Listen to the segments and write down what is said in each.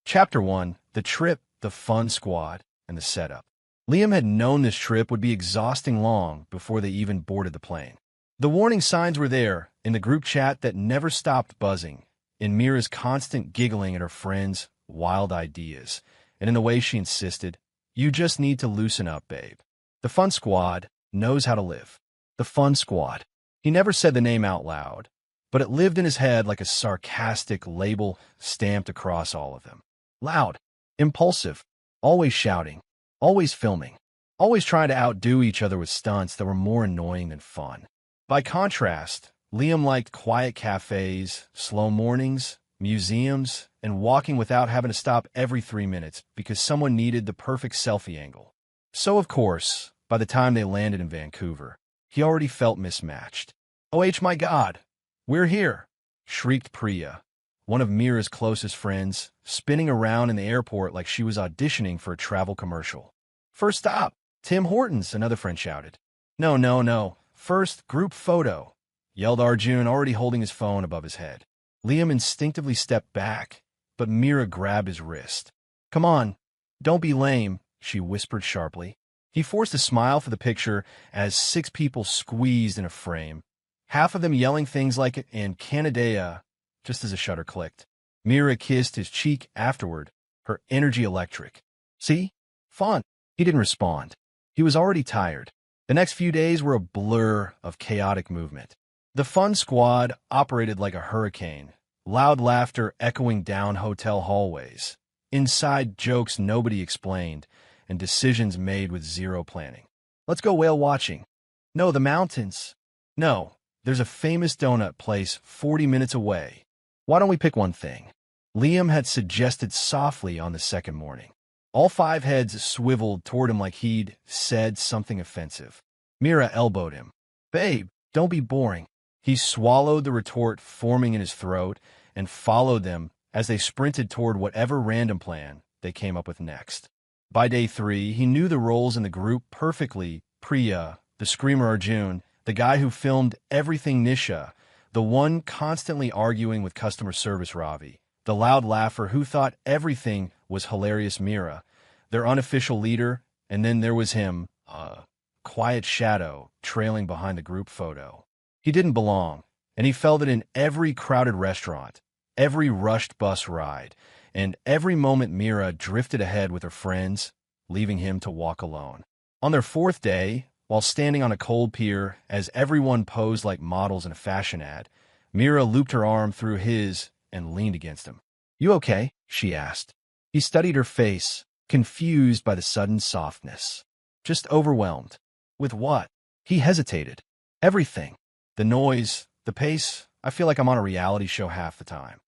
Chapter 1. The Trip, the Fun Squad, and the Setup. Liam had known this trip would be exhausting long before they even boarded the plane. The warning signs were there, in the group chat that never stopped buzzing, in Mira's constant giggling at her friends' wild ideas, and in the way she insisted, "You just need to loosen up, babe. The Fun Squad knows how to live." The Fun Squad. He never said the name out loud, but it lived in his head like a sarcastic label stamped across all of them. Loud, impulsive, always shouting, always filming, always trying to outdo each other with stunts that were more annoying than fun. By contrast, Liam liked quiet cafes, slow mornings, museums, and walking without having to stop every 3 minutes because someone needed the perfect selfie angle. So, of course, by the time they landed in Vancouver, he already felt mismatched. "Oh, my God, we're here!" shrieked Priya, one of Mira's closest friends, spinning around in the airport like she was auditioning for a travel commercial. "First stop, Tim Hortons," another friend shouted. No. First, group photo," yelled Arjun, already holding his phone above his head. Liam instinctively stepped back, but Mira grabbed his wrist. "Come on, don't be lame," she whispered sharply. He forced a smile for the picture as 6 people squeezed in a frame, half of them yelling things like "and Canada," just as a shutter clicked. Mira kissed his cheek afterward, her energy electric. "See? Fun." He didn't respond. He was already tired. The next few days were a blur of chaotic movement. The Fun Squad operated like a hurricane, loud laughter echoing down hotel hallways, inside jokes nobody explained, and decisions made with zero planning. "Let's go whale watching." "No, the mountains." "No, there's a famous donut place 40 minutes away. Why don't we pick one thing?" Liam had suggested softly on the second morning. All 5 heads swiveled toward him like he'd said something offensive. Mira elbowed him. "Babe, don't be boring." He swallowed the retort forming in his throat and followed them as they sprinted toward whatever random plan they came up with next. By day 3, he knew the roles in the group perfectly. Priya, the screamer Arjun, the guy who filmed everything Nisha, the one constantly arguing with customer service Ravi, the loud laugher who thought everything was hilarious Mira, their unofficial leader, and then there was him, a quiet shadow trailing behind the group photo. He didn't belong, and he felt it in every crowded restaurant, every rushed bus ride, and every moment Mira drifted ahead with her friends, leaving him to walk alone. On their 4th day, while standing on a cold pier as everyone posed like models in a fashion ad, Mira looped her arm through his and leaned against him. "You okay?" she asked. He studied her face, confused by the sudden softness. "Just overwhelmed." "With what?" He hesitated. "Everything. The noise, the pace. I feel like I'm on a reality show half the time."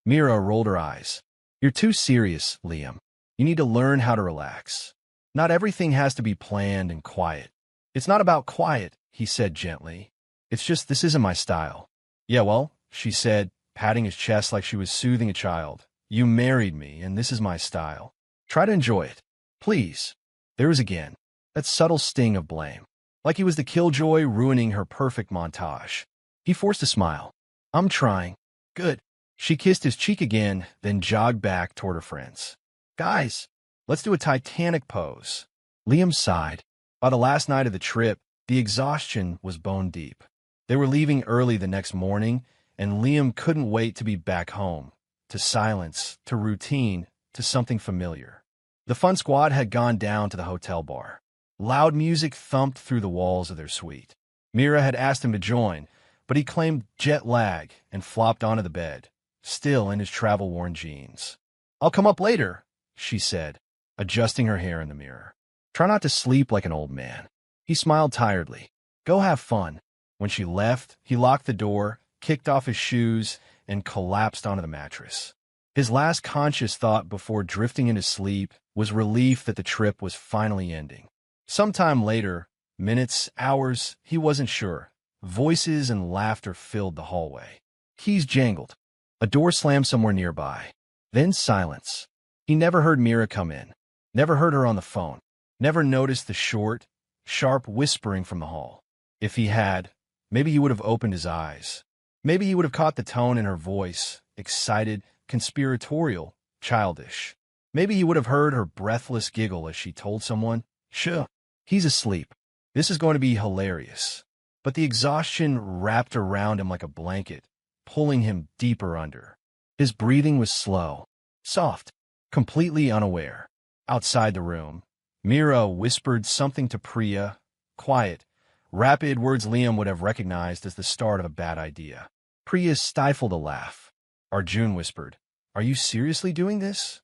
Mira rolled her eyes. "You're too serious, Liam. You need to learn how to relax. Not everything has to be planned and quiet." "It's not about quiet," he said gently. "It's just this isn't my style." "Yeah, well," she said, patting his chest like she was soothing a child. "You married me, and this is my style. Try to enjoy it. Please." There was again that subtle sting of blame, like he was the killjoy ruining her perfect montage. He forced a smile. "I'm trying." "Good." She kissed his cheek again, then jogged back toward her friends. "Guys, let's do a Titanic pose." Liam sighed. By the last night of the trip, the exhaustion was bone deep. They were leaving early the next morning, and Liam couldn't wait to be back home, to silence, to routine, to something familiar. The Fun Squad had gone down to the hotel bar. Loud music thumped through the walls of their suite. Mira had asked him to join, but he claimed jet lag and flopped onto the bed, still in his travel-worn jeans. "I'll come up later," she said, adjusting her hair in the mirror. "Try not to sleep like an old man." He smiled tiredly. "Go have fun." When she left, he locked the door, kicked off his shoes, and collapsed onto the mattress. His last conscious thought before drifting into sleep was relief that the trip was finally ending. Sometime later, minutes, hours, he wasn't sure, voices and laughter filled the hallway. Keys jangled. A door slammed somewhere nearby. Then silence. He never heard Mira come in, never heard her on the phone, never noticed the short, sharp whispering from the hall. If he had, maybe he would have opened his eyes. Maybe he would have caught the tone in her voice, excited, conspiratorial, childish. Maybe he would have heard her breathless giggle as she told someone, "Sure, he's asleep. This is going to be hilarious." But the exhaustion wrapped around him like a blanket, pulling him deeper under. His breathing was slow, soft, completely unaware. Outside the room, Mira whispered something to Priya, quiet, rapid words Liam would have recognized as the start of a bad idea. Priya stifled a laugh. Arjun whispered, "Are you seriously doing this?"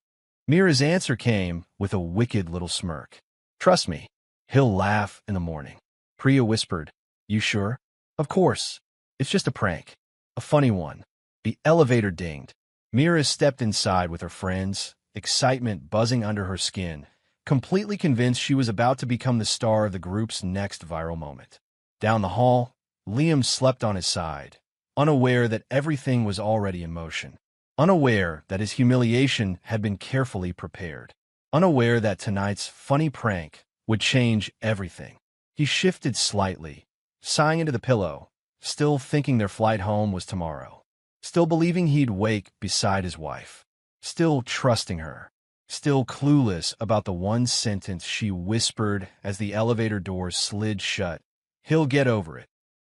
Mira's answer came with a wicked little smirk. "Trust me, he'll laugh in the morning." Priya whispered, "You sure?" "Of course. It's just a prank. A funny one." The elevator dinged. Mira stepped inside with her friends, excitement buzzing under her skin, completely convinced she was about to become the star of the group's next viral moment. Down the hall, Liam slept on his side, unaware that everything was already in motion, unaware that his humiliation had been carefully prepared, unaware that tonight's funny prank would change everything. He shifted slightly, sighing into the pillow, still thinking their flight home was tomorrow, still believing he'd wake beside his wife, still trusting her, still clueless about the one sentence she whispered as the elevator doors slid shut. "He'll get over it."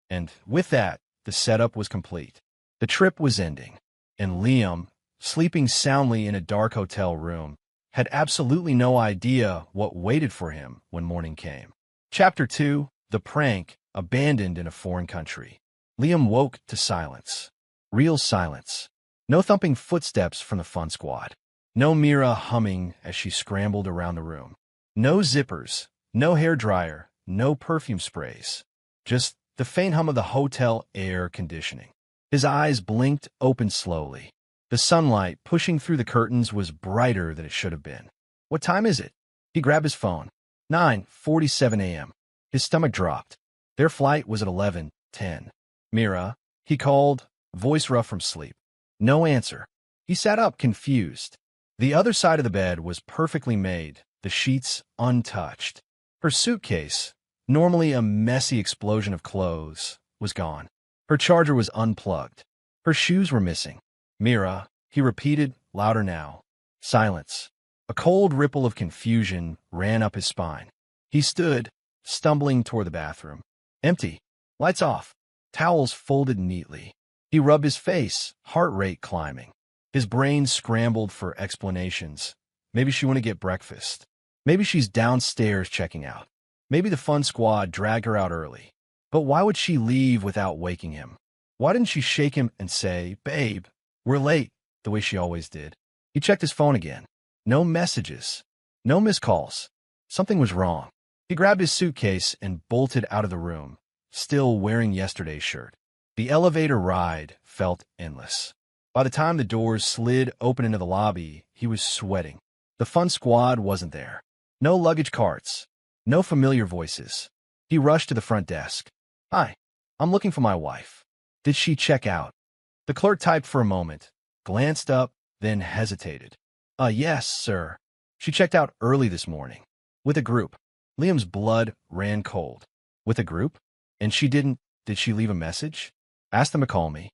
And with that, the setup was complete. The trip was ending, and Liam, sleeping soundly in a dark hotel room, had absolutely no idea what waited for him when morning came. Chapter 2: The Prank, Abandoned in a Foreign Country. Liam woke to silence. Real silence. No thumping footsteps from the fun squad. No Mira humming as she scrambled around the room. No zippers, no hairdryer, no perfume sprays. Just the faint hum of the hotel air conditioning. His eyes blinked open slowly. The sunlight pushing through the curtains was brighter than it should have been. "What time is it?" He grabbed his phone. 9:47 a.m. His stomach dropped. Their flight was at 11:10. "Mira," he called, voice rough from sleep. No answer. He sat up, confused. The other side of the bed was perfectly made, the sheets untouched. Her suitcase, normally a messy explosion of clothes, was gone. Her charger was unplugged. Her shoes were missing. "Mira," he repeated, louder now. Silence. A cold ripple of confusion ran up his spine. He stood, stumbling toward the bathroom. Empty. Lights off. Towels folded neatly. He rubbed his face, heart rate climbing. His brain scrambled for explanations. Maybe she went to get breakfast. Maybe she's downstairs checking out. Maybe the fun squad dragged her out early. But why would she leave without waking him? Why didn't she shake him and say, "Babe, we're late," the way she always did? He checked his phone again. No messages. No missed calls. Something was wrong. He grabbed his suitcase and bolted out of the room, still wearing yesterday's shirt. The elevator ride felt endless. By the time the doors slid open into the lobby, he was sweating. The fun squad wasn't there. No luggage carts. No familiar voices. He rushed to the front desk. "Hi, I'm looking for my wife. Did she check out?" The clerk typed for a moment, glanced up, then hesitated. Yes, sir. She checked out early this morning. With a group." Liam's blood ran cold. "With a group? And did she leave a message?" "Ask them to call me."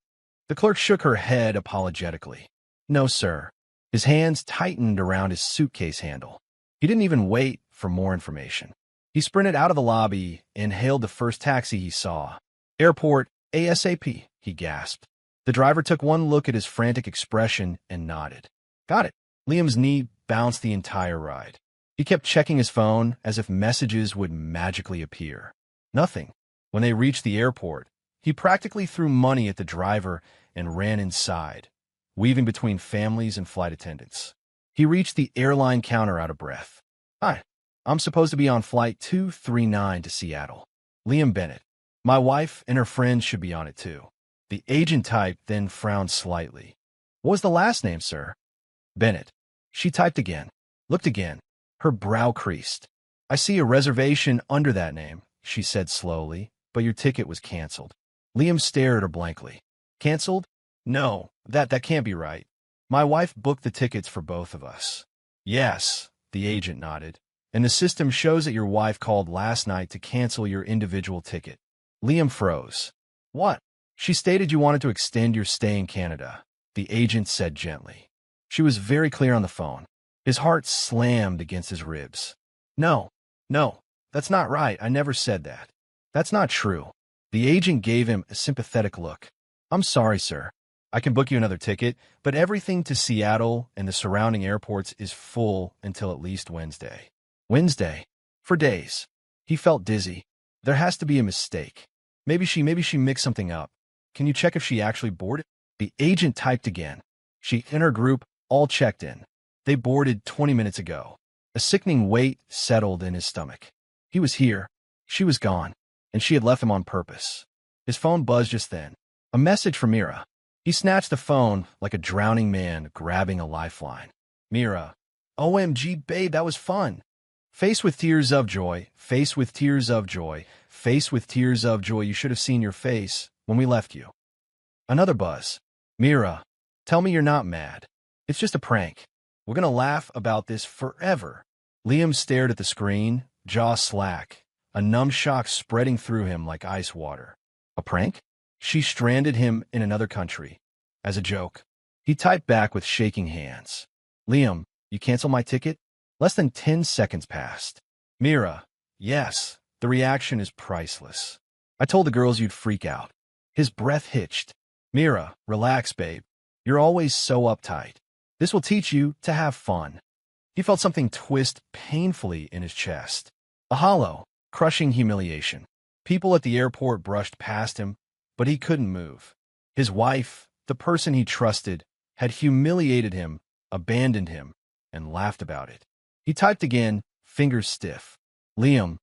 The clerk shook her head apologetically. "No, sir." His hands tightened around his suitcase handle. He didn't even wait for more information. He sprinted out of the lobby and hailed the first taxi he saw. "Airport, ASAP," he gasped. The driver took one look at his frantic expression and nodded. "Got it." Liam's knee bounced the entire ride. He kept checking his phone as if messages would magically appear. Nothing. When they reached the airport, he practically threw money at the driver and ran inside, weaving between families and flight attendants. He reached the airline counter out of breath. "Hi, I'm supposed to be on flight 239 to Seattle. Liam Bennett. My wife and her friends should be on it too." The agent typed, then frowned slightly. "What was the last name, sir?" "Bennett." She typed again, looked again. Her brow creased. "I see a reservation under that name," she said slowly, "but your ticket was canceled." Liam stared at her blankly. "Canceled? No, that can't be right. My wife booked the tickets for both of us." "Yes," the agent nodded. "And the system shows that your wife called last night to cancel your individual ticket." Liam froze. "What?" "She stated you wanted to extend your stay in Canada," the agent said gently. She was very clear on the phone. His heart slammed against his ribs. No, no, that's not right. I never said that. That's not true. The agent gave him a sympathetic look. I'm sorry, sir. I can book you another ticket, but everything to Seattle and the surrounding airports is full until at least Wednesday. Wednesday? For days. He felt dizzy. There has to be a mistake. Maybe she mixed something up. Can you check if she actually boarded? The agent typed again. She and her group all checked in. They boarded 20 minutes ago. A sickening weight settled in his stomach. He was here. She was gone. And she had left him on purpose. His phone buzzed just then. A message from Mira. He snatched the phone like a drowning man grabbing a lifeline. Mira. OMG, babe, that was fun. Face with tears of joy, face with tears of joy, face with tears of joy. You should have seen your face when we left you. Another buzz. Mira, tell me you're not mad. It's just a prank. We're gonna laugh about this forever. Liam stared at the screen, jaw slack, a numb shock spreading through him like ice water. A prank? She stranded him in another country. As a joke. He typed back with shaking hands. Liam, you cancel my ticket? Less than 10 seconds passed. Mira, yes, the reaction is priceless. I told the girls you'd freak out. His breath hitched. Mira, relax, babe. You're always so uptight. This will teach you to have fun. He felt something twist painfully in his chest. A hollow, crushing humiliation. People at the airport brushed past him, but he couldn't move. His wife, the person he trusted, had humiliated him, abandoned him, and laughed about it. He typed again, fingers stiff. Liam,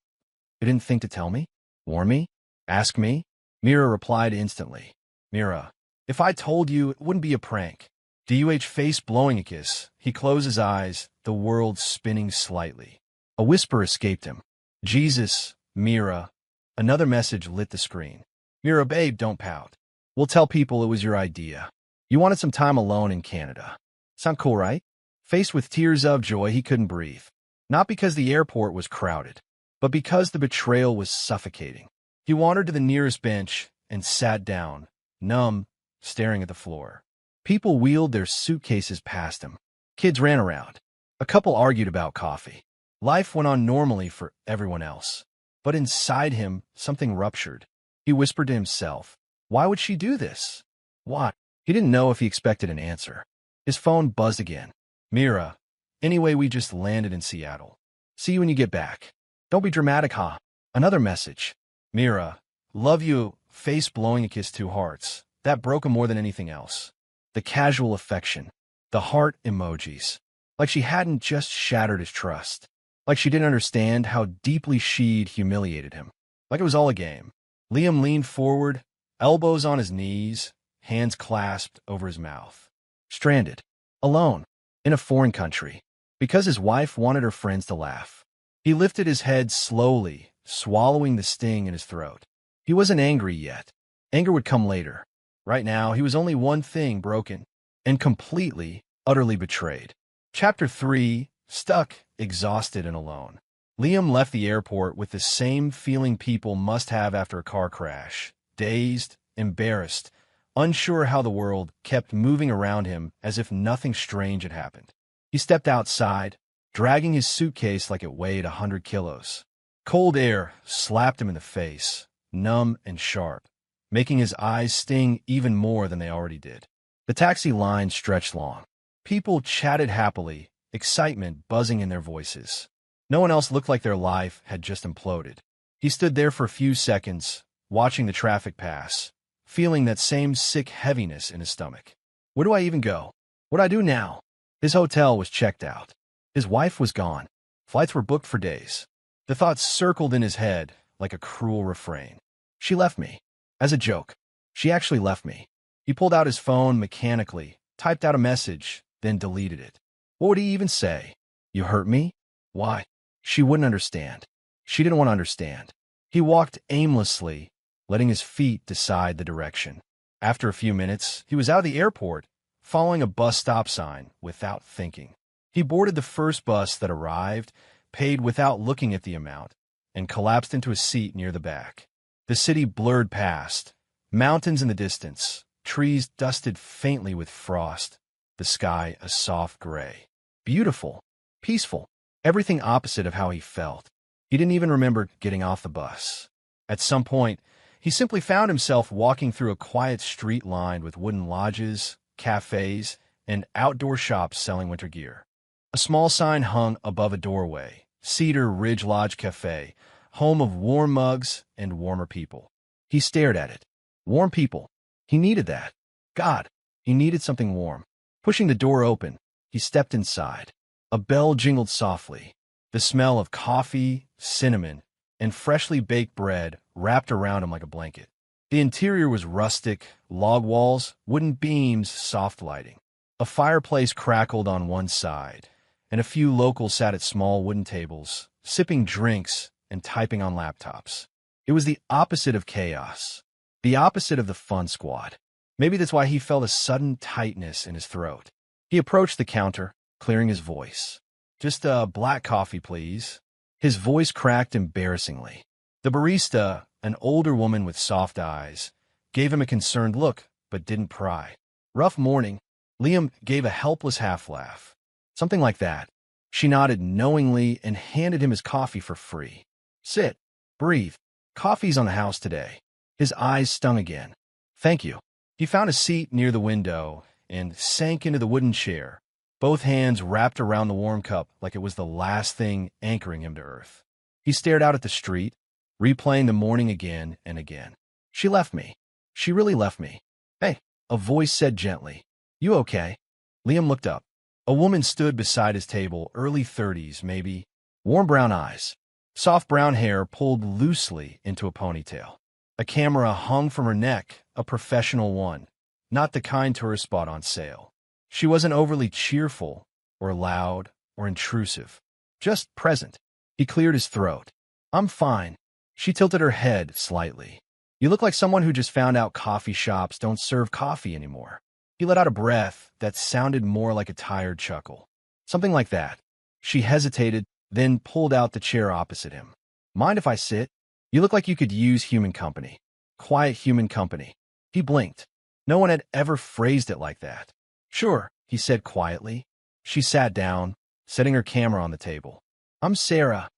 you didn't think to tell me? Warn me? Ask me? Mira replied instantly. Mira, if I told you, it wouldn't be a prank. DUH face blowing a kiss. He closed his eyes, the world spinning slightly. A whisper escaped him. Jesus, Mira. Another message lit the screen. Mira, babe, don't pout. We'll tell people it was your idea. You wanted some time alone in Canada. Sound cool, right? Faced with tears of joy, he couldn't breathe. Not because the airport was crowded, but because the betrayal was suffocating. He wandered to the nearest bench and sat down, numb, staring at the floor. People wheeled their suitcases past him. Kids ran around. A couple argued about coffee. Life went on normally for everyone else. But inside him, something ruptured. He whispered to himself, why would she do this? Why? He didn't know if he expected an answer. His phone buzzed again. Mira, anyway, we just landed in Seattle. See you when you get back. Don't be dramatic, huh? Another message. Mira, love you, face blowing a kiss, 2 hearts. That broke him more than anything else. The casual affection. The heart emojis. Like she hadn't just shattered his trust. Like she didn't understand how deeply she'd humiliated him. Like it was all a game. Liam leaned forward, elbows on his knees, hands clasped over his mouth. Stranded. Alone. In a foreign country. Because his wife wanted her friends to laugh. He lifted his head slowly, swallowing the sting in his throat. He wasn't angry yet. Anger would come later. Right now, he was only one thing broken. And completely, utterly betrayed. Chapter 3. Stuck, exhausted, and alone. Liam left the airport with the same feeling people must have after a car crash. Dazed, embarrassed, unsure how the world kept moving around him as if nothing strange had happened. He stepped outside, dragging his suitcase like it weighed 100 kilos. Cold air slapped him in the face, numb and sharp, making his eyes sting even more than they already did. The taxi line stretched long. People chatted happily, excitement buzzing in their voices. No one else looked like their life had just imploded. He stood there for a few seconds, watching the traffic pass, feeling that same sick heaviness in his stomach. Where do I even go? What do I do now? His hotel was checked out. His wife was gone. Flights were booked for days. The thoughts circled in his head like a cruel refrain. She left me. As a joke. She actually left me. He pulled out his phone mechanically, typed out a message, then deleted it. What would he even say? You hurt me? Why? She wouldn't understand. She didn't want to understand. He walked aimlessly, letting his feet decide the direction. After a few minutes, he was out of the airport, following a bus stop sign without thinking. He boarded the first bus that arrived, paid without looking at the amount, and collapsed into a seat near the back. The city blurred past, mountains in the distance, trees dusted faintly with frost. the sky a soft gray. Beautiful, peaceful, everything opposite of how he felt. He didn't even remember getting off the bus. At some point, he simply found himself walking through a quiet street lined with wooden lodges, cafes, and outdoor shops selling winter gear. A small sign hung above a doorway, Cedar Ridge Lodge Cafe, home of warm mugs and warmer people. He stared at it. Warm people. He needed that. God, he needed something warm. Pushing the door open, he stepped inside. A bell jingled softly. The smell of coffee, cinnamon, and freshly baked bread wrapped around him like a blanket. The interior was rustic, log walls, wooden beams, soft lighting. A fireplace crackled on one side, and a few locals sat at small wooden tables, sipping drinks and typing on laptops. It was the opposite of chaos, the opposite of the fun squad. Maybe that's why he felt a sudden tightness in his throat. He approached the counter, clearing his voice. "Just a black coffee, please." His voice cracked embarrassingly. The barista, an older woman with soft eyes, gave him a concerned look, but didn't pry. "Rough morning." Liam gave a helpless half-laugh. "Something like that." She nodded knowingly and handed him his coffee for free. "Sit. Breathe. Coffee's on the house today." His eyes stung again. "Thank you." He found a seat near the window and sank into the wooden chair, both hands wrapped around the warm cup like it was the last thing anchoring him to earth. He stared out at the street, replaying the morning again and again. "She left me. She really left me." "Hey," a voice said gently. "You okay?" Liam looked up. A woman stood beside his table, early 30s, maybe. Warm brown eyes. Soft brown hair pulled loosely into a ponytail. A camera hung from her neck, a professional one, not the kind tourist spot on sale. She wasn't overly cheerful, or loud, or intrusive. Just present. He cleared his throat. "I'm fine." She tilted her head slightly. "You look like someone who just found out coffee shops don't serve coffee anymore." He let out a breath that sounded more like a tired chuckle. "Something like that." She hesitated, then pulled out the chair opposite him. "Mind if I sit? You look like you could use human company. Quiet human company." He blinked. No one had ever phrased it like that. "Sure," he said quietly. She sat down, setting her camera on the table. "I'm Sarah."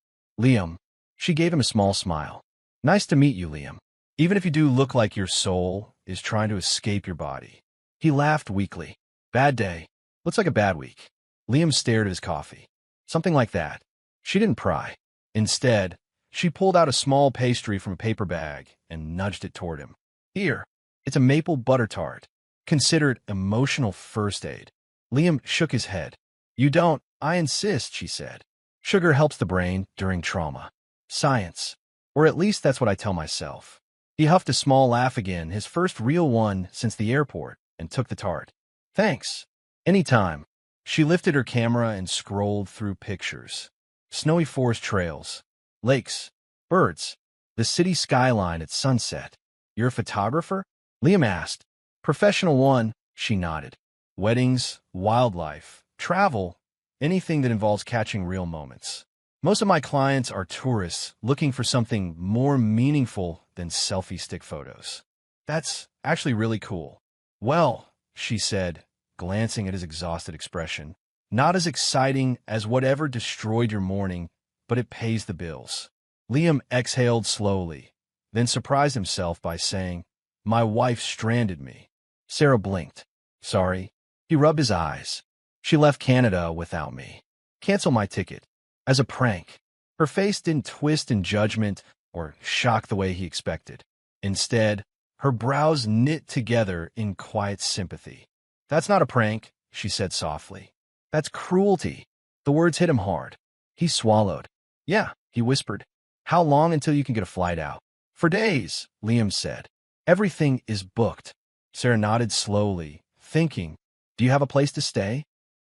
"Liam." She gave him a small smile. "Nice to meet you, Liam. Even if you do look like your soul is trying to escape your body." He laughed weakly. "Bad day. Looks like a bad week." Liam stared at his coffee. "Something like that." She didn't pry. Instead, she pulled out a small pastry from a paper bag and nudged it toward him. "Here. It's a maple butter tart. Considered emotional first aid." Liam shook his head. "You don't. I insist," she said. "Sugar helps the brain during trauma. Science. Or at least that's what I tell myself." He huffed a small laugh again, his first real one since the airport, and took the tart. "Thanks. Anytime." She lifted her camera and scrolled through pictures. Snowy forest trails, lakes, birds, the city skyline at sunset. "You're a photographer?" Liam asked. "Professional one," she nodded. "Weddings, wildlife, travel, anything that involves catching real moments. Most of my clients are tourists looking for something more meaningful than selfie stick photos." "That's actually really cool." "Well," she said, glancing at his exhausted expression, "not as exciting as whatever destroyed your morning, but it pays the bills." Liam exhaled slowly, then surprised himself by saying, "My wife stranded me." Sarah blinked. "Sorry." He rubbed his eyes. "She left Canada without me. Cancel my ticket." As a prank. Her face didn't twist in judgment or shock the way he expected. Instead, her brows knit together in quiet sympathy. "That's not a prank," she said softly. "That's cruelty." The words hit him hard. He swallowed. "Yeah," he whispered. "How long until you can get a flight out?" "For days," Liam said. "Everything is booked." Sarah nodded slowly, thinking, "Do you have a place to stay?"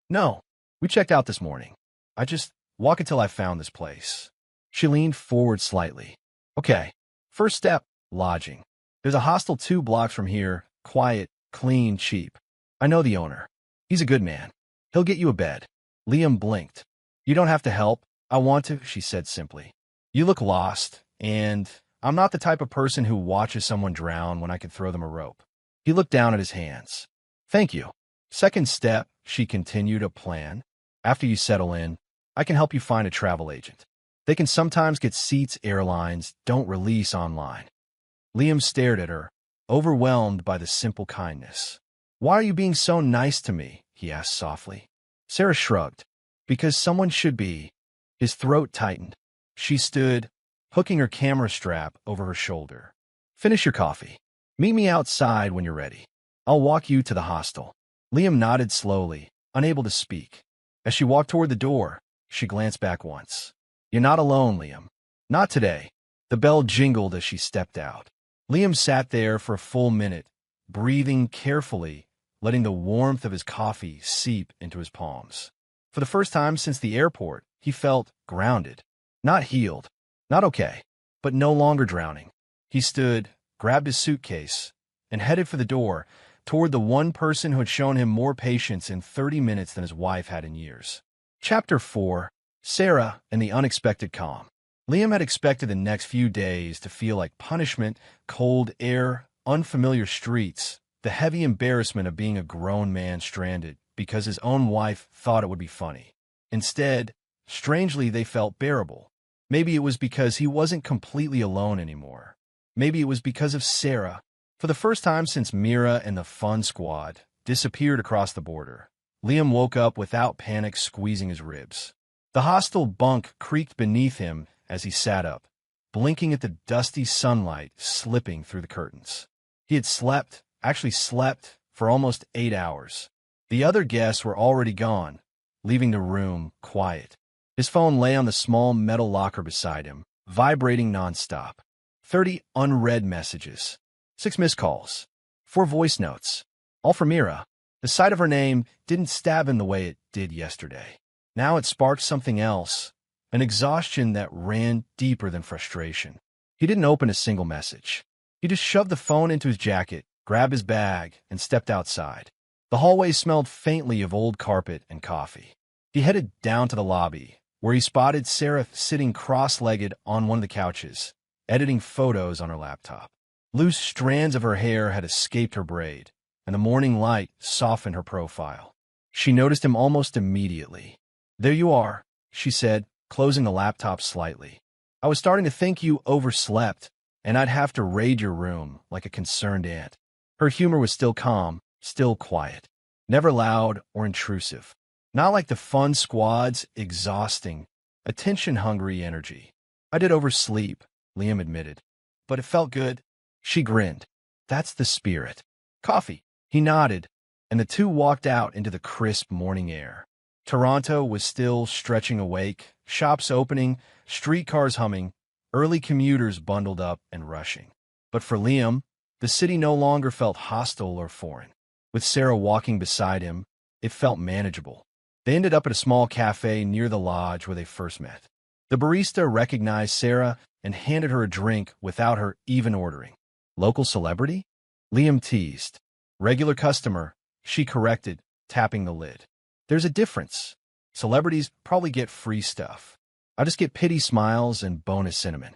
"No. We checked out this morning. I just walk until I found this place." She leaned forward slightly. "Okay. First step, lodging. There's a hostel 2 blocks from here, quiet, clean, cheap. I know the owner. He's a good man. He'll get you a bed." Liam blinked. "You don't have to help. I want to," she said simply. "You look lost, and I'm not the type of person who watches someone drown when I could throw them a rope." He looked down at his hands. "Thank you." Second step, she continued, a plan. After you settle in, I can help you find a travel agent. They can sometimes get seats airlines don't release online. Liam stared at her, overwhelmed by the simple kindness. Why are you being so nice to me? He asked softly. Sarah shrugged. Because someone should be. His throat tightened. She stood, hooking her camera strap over her shoulder. Finish your coffee. Meet me outside when you're ready. I'll walk you to the hostel. Liam nodded slowly, unable to speak. As she walked toward the door, she glanced back once. You're not alone, Liam. Not today. The bell jingled as she stepped out. Liam sat there for a full minute, breathing carefully, letting the warmth of his coffee seep into his palms. For the first time since the airport, he felt grounded. Not healed, not okay, but no longer drowning. He stood, grabbed his suitcase, and headed for the door, toward the one person who had shown him more patience in 30 minutes than his wife had in years. Chapter 4. Sarah and the Unexpected Calm. Liam had expected the next few days to feel like punishment, cold air, unfamiliar streets, the heavy embarrassment of being a grown man stranded because his own wife thought it would be funny. Instead, strangely, they felt bearable. Maybe it was because he wasn't completely alone anymore. Maybe it was because of Sarah. For the first time since Mira and the Fun Squad disappeared across the border, Liam woke up without panic squeezing his ribs. The hostel bunk creaked beneath him as he sat up, blinking at the dusty sunlight slipping through the curtains. He had actually slept, for almost 8 hours. The other guests were already gone, leaving the room quiet. His phone lay on the small metal locker beside him, vibrating nonstop. 30 unread messages. 6 missed calls, 4 voice notes, all from Mira. The sight of her name didn't stab him the way it did yesterday. Now it sparked something else, an exhaustion that ran deeper than frustration. He didn't open a single message. He just shoved the phone into his jacket, grabbed his bag, and stepped outside. The hallway smelled faintly of old carpet and coffee. He headed down to the lobby, where he spotted Sarah sitting cross-legged on one of the couches, editing photos on her laptop. Loose strands of her hair had escaped her braid, and the morning light softened her profile. She noticed him almost immediately. There you are, she said, closing the laptop slightly. I was starting to think you overslept, and I'd have to raid your room like a concerned aunt. Her humor was still calm, still quiet, never loud or intrusive. Not like the Fun Squad's exhausting, attention-hungry energy. I did oversleep, Liam admitted, but it felt good. She grinned. That's the spirit. Coffee. He nodded, and the two walked out into the crisp morning air. Toronto was still stretching awake, shops opening, streetcars humming, early commuters bundled up and rushing. But for Liam, the city no longer felt hostile or foreign. With Sarah walking beside him, it felt manageable. They ended up at a small cafe near the lodge where they first met. The barista recognized Sarah and handed her a drink without her even ordering. Local celebrity? Liam teased. Regular customer, she corrected, tapping the lid. There's a difference. Celebrities probably get free stuff. I just get pity smiles and bonus cinnamon.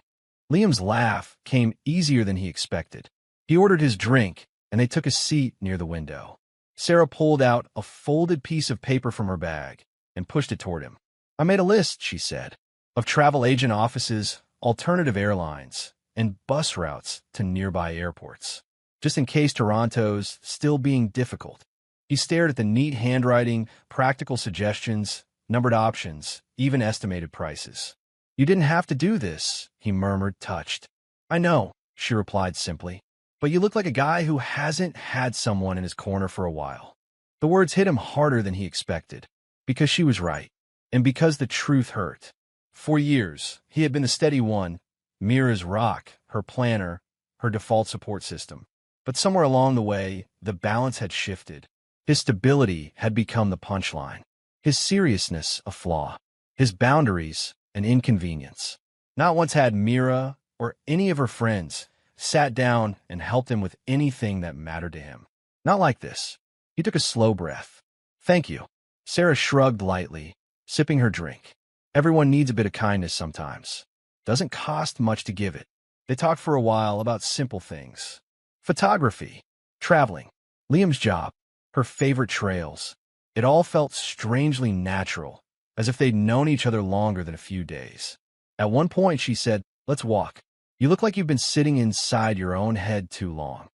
Liam's laugh came easier than he expected. He ordered his drink, and they took a seat near the window. Sarah pulled out a folded piece of paper from her bag and pushed it toward him. I made a list, she said, of travel agent offices, alternative airlines, and bus routes to nearby airports, just in case Toronto's still being difficult. He stared at the neat handwriting, practical suggestions, numbered options, even estimated prices. You didn't have to do this, he murmured, touched. I know, she replied simply, but you look like a guy who hasn't had someone in his corner for a while. The words hit him harder than he expected, because she was right, and because the truth hurt. For years, he had been the steady one, Mira's rock, her planner, her default support system. But somewhere along the way, the balance had shifted. His stability had become the punchline, his seriousness a flaw, his boundaries an inconvenience. Not once had Mira or any of her friends sat down and helped him with anything that mattered to him. Not like this. He took a slow breath. Thank you. Sarah shrugged lightly, sipping her drink. Everyone needs a bit of kindness sometimes. Doesn't cost much to give it. They talked for a while about simple things. Photography, traveling, Liam's job, her favorite trails. It all felt strangely natural, as if they'd known each other longer than a few days. At one point, she said, "Let's walk. You look like you've been sitting inside your own head too long."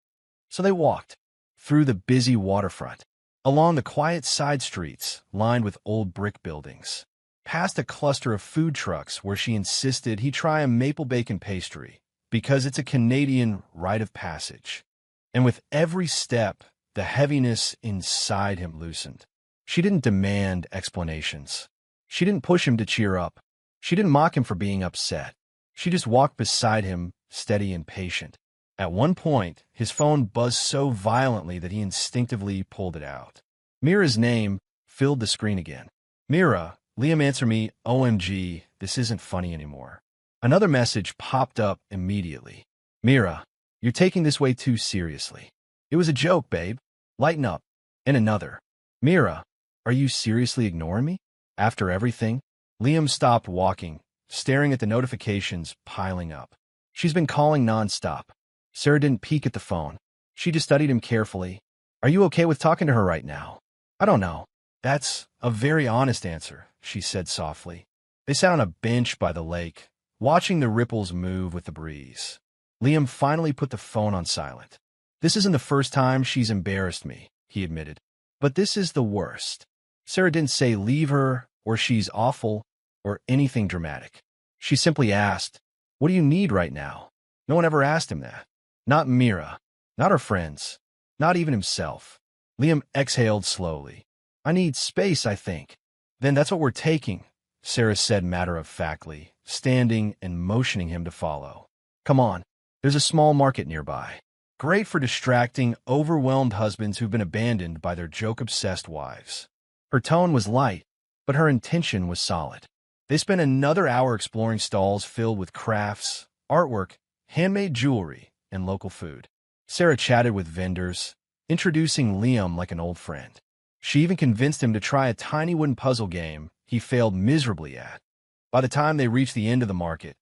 So they walked through the busy waterfront, along the quiet side streets lined with old brick buildings, past a cluster of food trucks where she insisted he try a maple bacon pastry because it's a Canadian rite of passage. And with every step, the heaviness inside him loosened. She didn't demand explanations. She didn't push him to cheer up. She didn't mock him for being upset. She just walked beside him, steady and patient. At one point, his phone buzzed so violently that he instinctively pulled it out. Mira's name filled the screen again. "Mira, Liam, answer me. OMG, this isn't funny anymore." Another message popped up immediately. "Mira, you're taking this way too seriously. It was a joke, babe. Lighten up." And another. "Mira, are you seriously ignoring me? After everything?" Liam stopped walking, staring at the notifications piling up. She's been calling nonstop. Sarah didn't peek at the phone. She just studied him carefully. "Are you okay with talking to her right now?" "I don't know." "That's a very honest answer," she said softly. They sat on a bench by the lake, watching the ripples move with the breeze. Liam finally put the phone on silent. "This isn't the first time she's embarrassed me," he admitted. "But this is the worst." Sarah didn't say leave her, or she's awful, or anything dramatic. She simply asked, "What do you need right now?" No one ever asked him that. Not Mira, not her friends, not even himself. Liam exhaled slowly. "I need space, I think." "Then that's what we're taking," Sarah said matter-of-factly, standing and motioning him to follow. "Come on, there's a small market nearby. Great for distracting, overwhelmed husbands who've been abandoned by their joke-obsessed wives." Her tone was light, but her intention was solid. They spent another hour exploring stalls filled with crafts, artwork, handmade jewelry, and local food. Sarah chatted with vendors, introducing Liam like an old friend. She even convinced him to try a tiny wooden puzzle game he failed miserably at. By the time they reached the end of the market,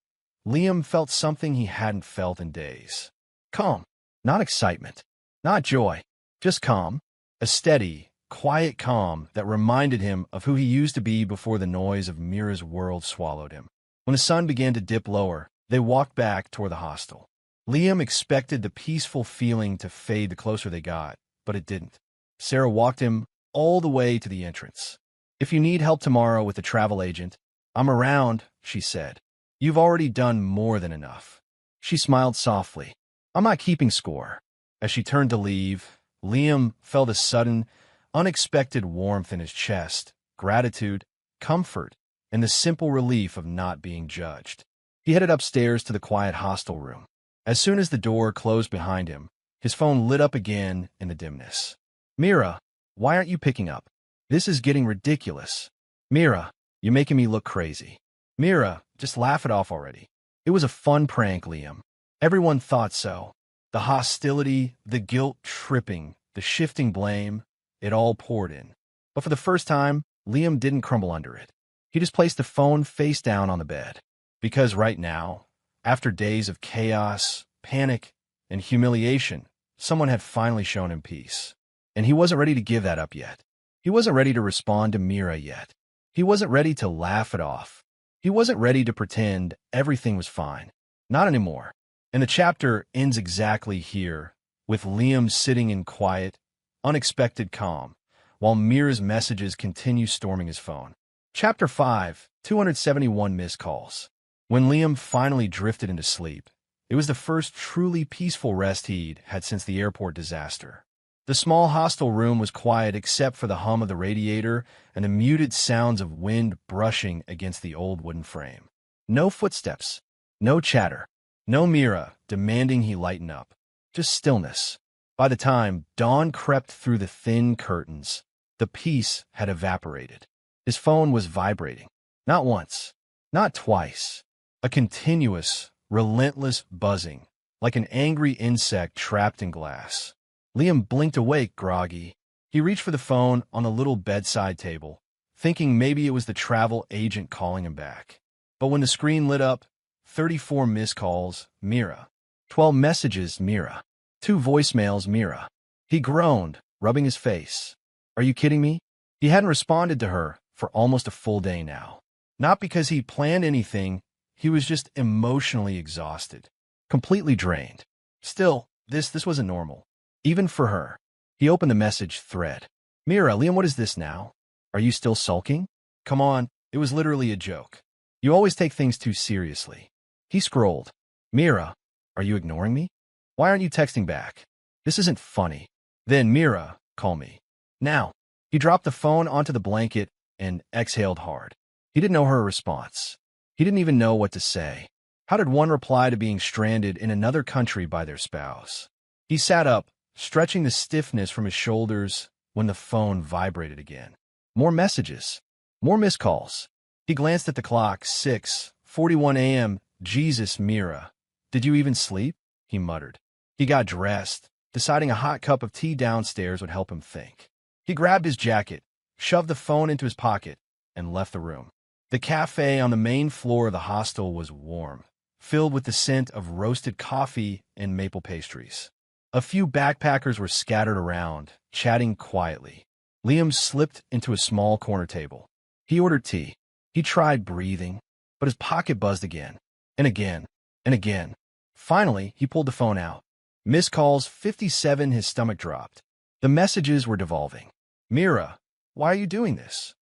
Liam felt something he hadn't felt in days. Calm, not excitement, not joy, just calm. A steady, quiet calm that reminded him of who he used to be before the noise of Mira's world swallowed him. When the sun began to dip lower, they walked back toward the hostel. Liam expected the peaceful feeling to fade the closer they got, but it didn't. Sarah walked him all the way to the entrance. "If you need help tomorrow with the travel agent, I'm around," she said. "You've already done more than enough." She smiled softly. "I'm not keeping score." As she turned to leave, Liam felt a sudden, unexpected warmth in his chest, gratitude, comfort, and the simple relief of not being judged. He headed upstairs to the quiet hostel room. As soon as the door closed behind him, his phone lit up again in the dimness. "Mira, why aren't you picking up? This is getting ridiculous. Mira, you're making me look crazy. Mira, just laugh it off already." It was a fun prank, Liam. Everyone thought so. The hostility, the guilt-tripping, the shifting blame, it all poured in. But for the first time, Liam didn't crumble under it. He just placed the phone face down on the bed. Because right now, after days of chaos, panic, and humiliation, someone had finally shown him peace. And he wasn't ready to give that up yet. He wasn't ready to respond to Mira yet. He wasn't ready to laugh it off. He wasn't ready to pretend everything was fine. Not anymore. And the chapter ends exactly here, with Liam sitting in quiet, unexpected calm, while Mira's messages continue storming his phone. Chapter 5, 271 Missed Calls. When Liam finally drifted into sleep, it was the first truly peaceful rest he'd had since the airport disaster. The small hostel room was quiet except for the hum of the radiator and the muted sounds of wind brushing against the old wooden frame. No footsteps, no chatter, no Mira demanding he lighten up, just stillness. By the time dawn crept through the thin curtains, the peace had evaporated. His phone was vibrating. Not once, not twice. A continuous, relentless buzzing, like an angry insect trapped in glass. Liam blinked awake, groggy. He reached for the phone on the little bedside table, thinking maybe it was the travel agent calling him back. But when the screen lit up, 34 missed calls, Mira. 12 messages, Mira. 2 voicemails, Mira. He groaned, rubbing his face. Are you kidding me? He hadn't responded to her for almost a full day now. Not because he planned anything, he was just emotionally exhausted, completely drained. Still, this wasn't normal, even for her. He opened the message thread. Mira, Liam, what is this now? Are you still sulking? Come on, it was literally a joke. You always take things too seriously. He scrolled. Mira, are you ignoring me? Why aren't you texting back? This isn't funny. Then, Mira, call me. Now. He dropped the phone onto the blanket and exhaled hard. He didn't know her response. He didn't even know what to say. How did one reply to being stranded in another country by their spouse? He sat up, stretching the stiffness from his shoulders when the phone vibrated again. More messages. More missed calls. He glanced at the clock. 6:41 a.m. Jesus, Mira. Did you even sleep? He muttered. He got dressed, deciding a hot cup of tea downstairs would help him think. He grabbed his jacket, shoved the phone into his pocket, and left the room. The cafe on the main floor of the hostel was warm, filled with the scent of roasted coffee and maple pastries. A few backpackers were scattered around, chatting quietly. Liam slipped into a small corner table. He ordered tea. He tried breathing, but his pocket buzzed again, and again, and again. Finally, he pulled the phone out. Missed calls 57, his stomach dropped. The messages were devolving. Mira, why are you doing this?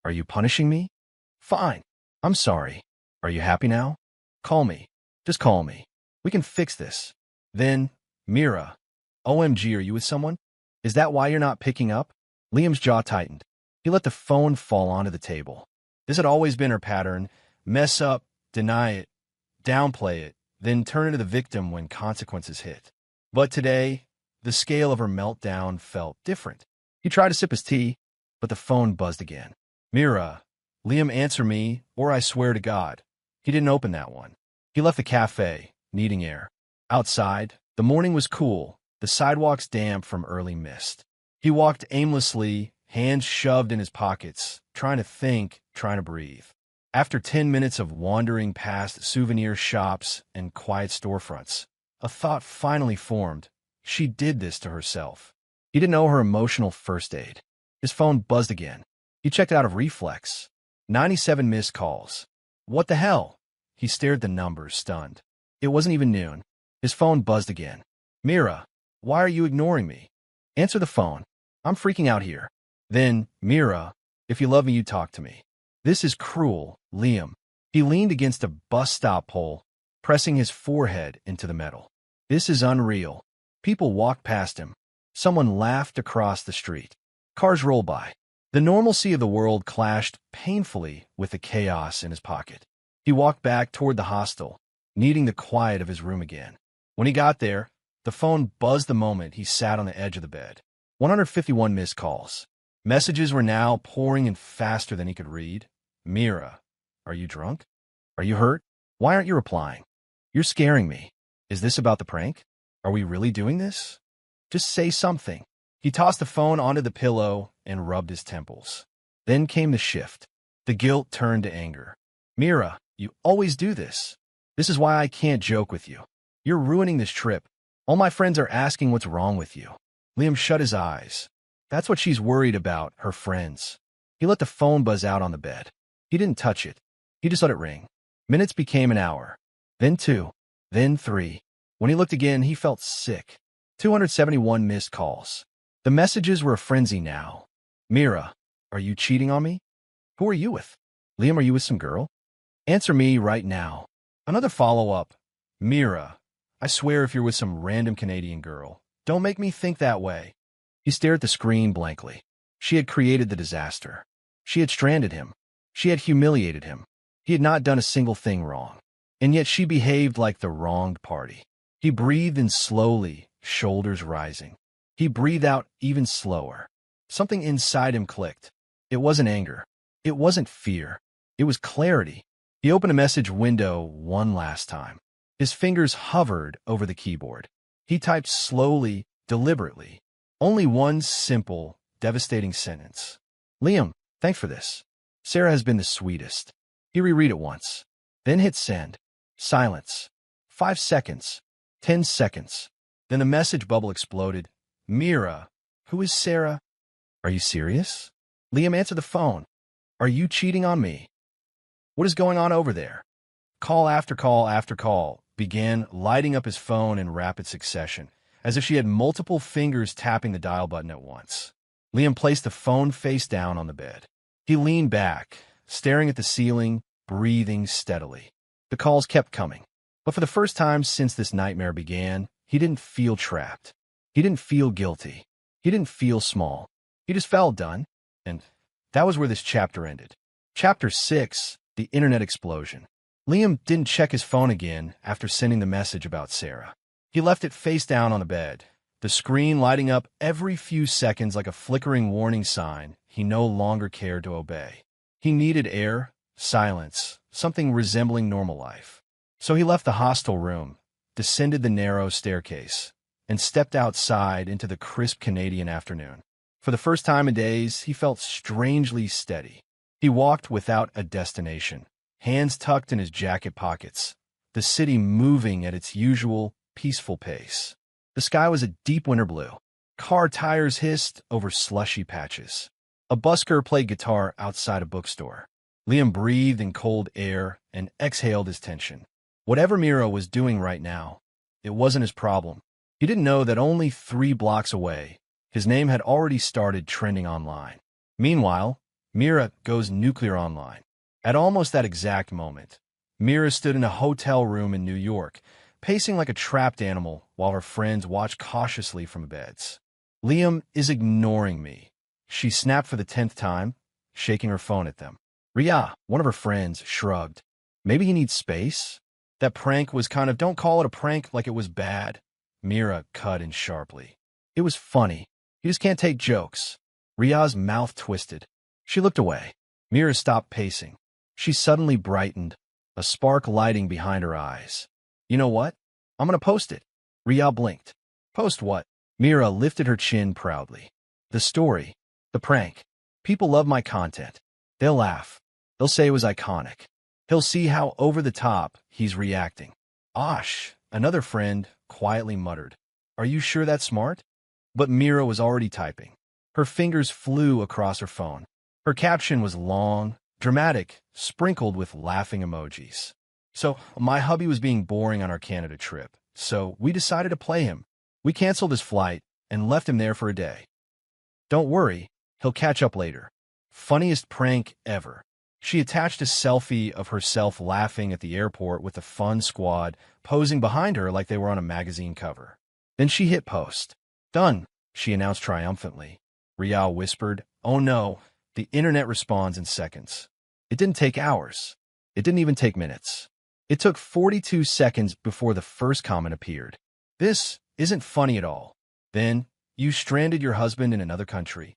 Are you punishing me? Fine. I'm sorry. Are you happy now? Call me. Just call me. We can fix this. Then, Mira, OMG, are you with someone? Is that why you're not picking up? Liam's jaw tightened. He let the phone fall onto the table. This had always been her pattern. Mess up, deny it, downplay it, then turn into the victim when consequences hit. But today, the scale of her meltdown felt different. He tried to sip his tea, but the phone buzzed again. Mira, Liam, answer me, or I swear to God. He didn't open that one. He left the cafe, needing air. Outside, the morning was cool, the sidewalks damp from early mist. He walked aimlessly, hands shoved in his pockets, trying to think, trying to breathe. After 10 minutes of wandering past souvenir shops and quiet storefronts, a thought finally formed. She did this to herself. He didn't know her emotional first aid. His phone buzzed again. He checked it out of reflex. 97 missed calls. What the hell? He stared at the numbers, stunned. It wasn't even noon. His phone buzzed again. Mira, why are you ignoring me? Answer the phone. I'm freaking out here. Then, Mira, if you love me, you talk to me. This is cruel, Liam. He leaned against a bus stop pole, pressing his forehead into the metal. This is unreal. People walked past him. Someone laughed across the street. Cars rolled by. The normalcy of the world clashed painfully with the chaos in his pocket. He walked back toward the hostel, needing the quiet of his room again. When he got there, the phone buzzed the moment he sat on the edge of the bed. 151 missed calls. Messages were now pouring in faster than he could read. Mira, are you drunk? Are you hurt? Why aren't you replying? You're scaring me. Is this about the prank? Are we really doing this? Just say something. He tossed the phone onto the pillow and rubbed his temples. Then came the shift. The guilt turned to anger. Mira, you always do this. This is why I can't joke with you. You're ruining this trip. All my friends are asking what's wrong with you. Liam shut his eyes. That's what she's worried about, her friends. He let the phone buzz out on the bed. He didn't touch it. He just let it ring. Minutes became an hour. Then 2. Then 3. When he looked again, he felt sick. 271 missed calls. The messages were a frenzy now. Mira, are you cheating on me? Who are you with? Liam, are you with some girl? Answer me right now. Another follow-up. Mira, I swear if you're with some random Canadian girl, don't make me think that way. He stared at the screen blankly. She had created the disaster. She had stranded him. She had humiliated him. He had not done a single thing wrong. And yet she behaved like the wronged party. He breathed in slowly, shoulders rising. He breathed out even slower. Something inside him clicked. It wasn't anger. It wasn't fear. It was clarity. He opened a message window one last time. His fingers hovered over the keyboard. He typed slowly, deliberately. Only one simple, devastating sentence. Liam, thanks for this. Sarah has been the sweetest. He reread it once. Then hit send. Silence. 5 seconds. 10 seconds. Then the message bubble exploded. Mira, Who is Sarah? Are you serious? Liam, answer the phone. Are you cheating on me? What is going on over there? Call after call after call began lighting up his phone in rapid succession, as if she had multiple fingers tapping the dial button at once. Liam placed the phone face down on the bed. He leaned back, staring at the ceiling, breathing steadily. The calls kept coming. But for the first time since this nightmare began, he didn't feel trapped. He didn't feel guilty. He didn't feel small. He just felt done. And that was where this chapter ended. Chapter 6, The Internet Explosion. Liam didn't check his phone again after sending the message about Sarah. He left it face down on the bed, the screen lighting up every few seconds like a flickering warning sign he no longer cared to obey. He needed air, silence, something resembling normal life. So he left the hostel room, descended the narrow staircase, and stepped outside into the crisp Canadian afternoon. For the first time in days, he felt strangely steady. He walked without a destination, hands tucked in his jacket pockets, the city moving at its usual, peaceful pace. The sky was a deep winter blue. Car tires hissed over slushy patches. A busker played guitar outside a bookstore. Liam breathed in cold air and exhaled his tension. Whatever Mira was doing right now, it wasn't his problem. He didn't know that only 3 blocks away, his name had already started trending online. Meanwhile, Mira goes nuclear online. At almost that exact moment, Mira stood in a hotel room in New York, pacing like a trapped animal while her friends watched cautiously from the beds. Liam is ignoring me, she snapped for the 10th time, shaking her phone at them. Ria, one of her friends, shrugged. Maybe he needs space? That prank was kind of, don't call it a prank like it was bad. Mira cut in sharply. It was funny. You just can't take jokes. Ria's mouth twisted. She looked away. Mira stopped pacing. She suddenly brightened, a spark lighting behind her eyes. You know what? I'm gonna post it. Ria blinked. Post what? Mira lifted her chin proudly. The story. The prank. People love my content. They'll laugh. They'll say it was iconic. He'll see how over the top he's reacting. Osh, another friend, quietly muttered. Are you sure that's smart? But Mira was already typing. Her fingers flew across her phone. Her caption was long, dramatic, sprinkled with laughing emojis. So, my hubby was being boring on our Canada trip, so we decided to play him. We canceled his flight and left him there for a day. Don't worry, he'll catch up later. Funniest prank ever. She attached a selfie of herself laughing at the airport with the fun squad posing behind her like they were on a magazine cover. Then she hit post. Done, she announced triumphantly. Rial whispered, oh no, the internet responds in seconds. It didn't take hours. It didn't even take minutes. It took 42 seconds before the first comment appeared. This isn't funny at all. Then, you stranded your husband in another country.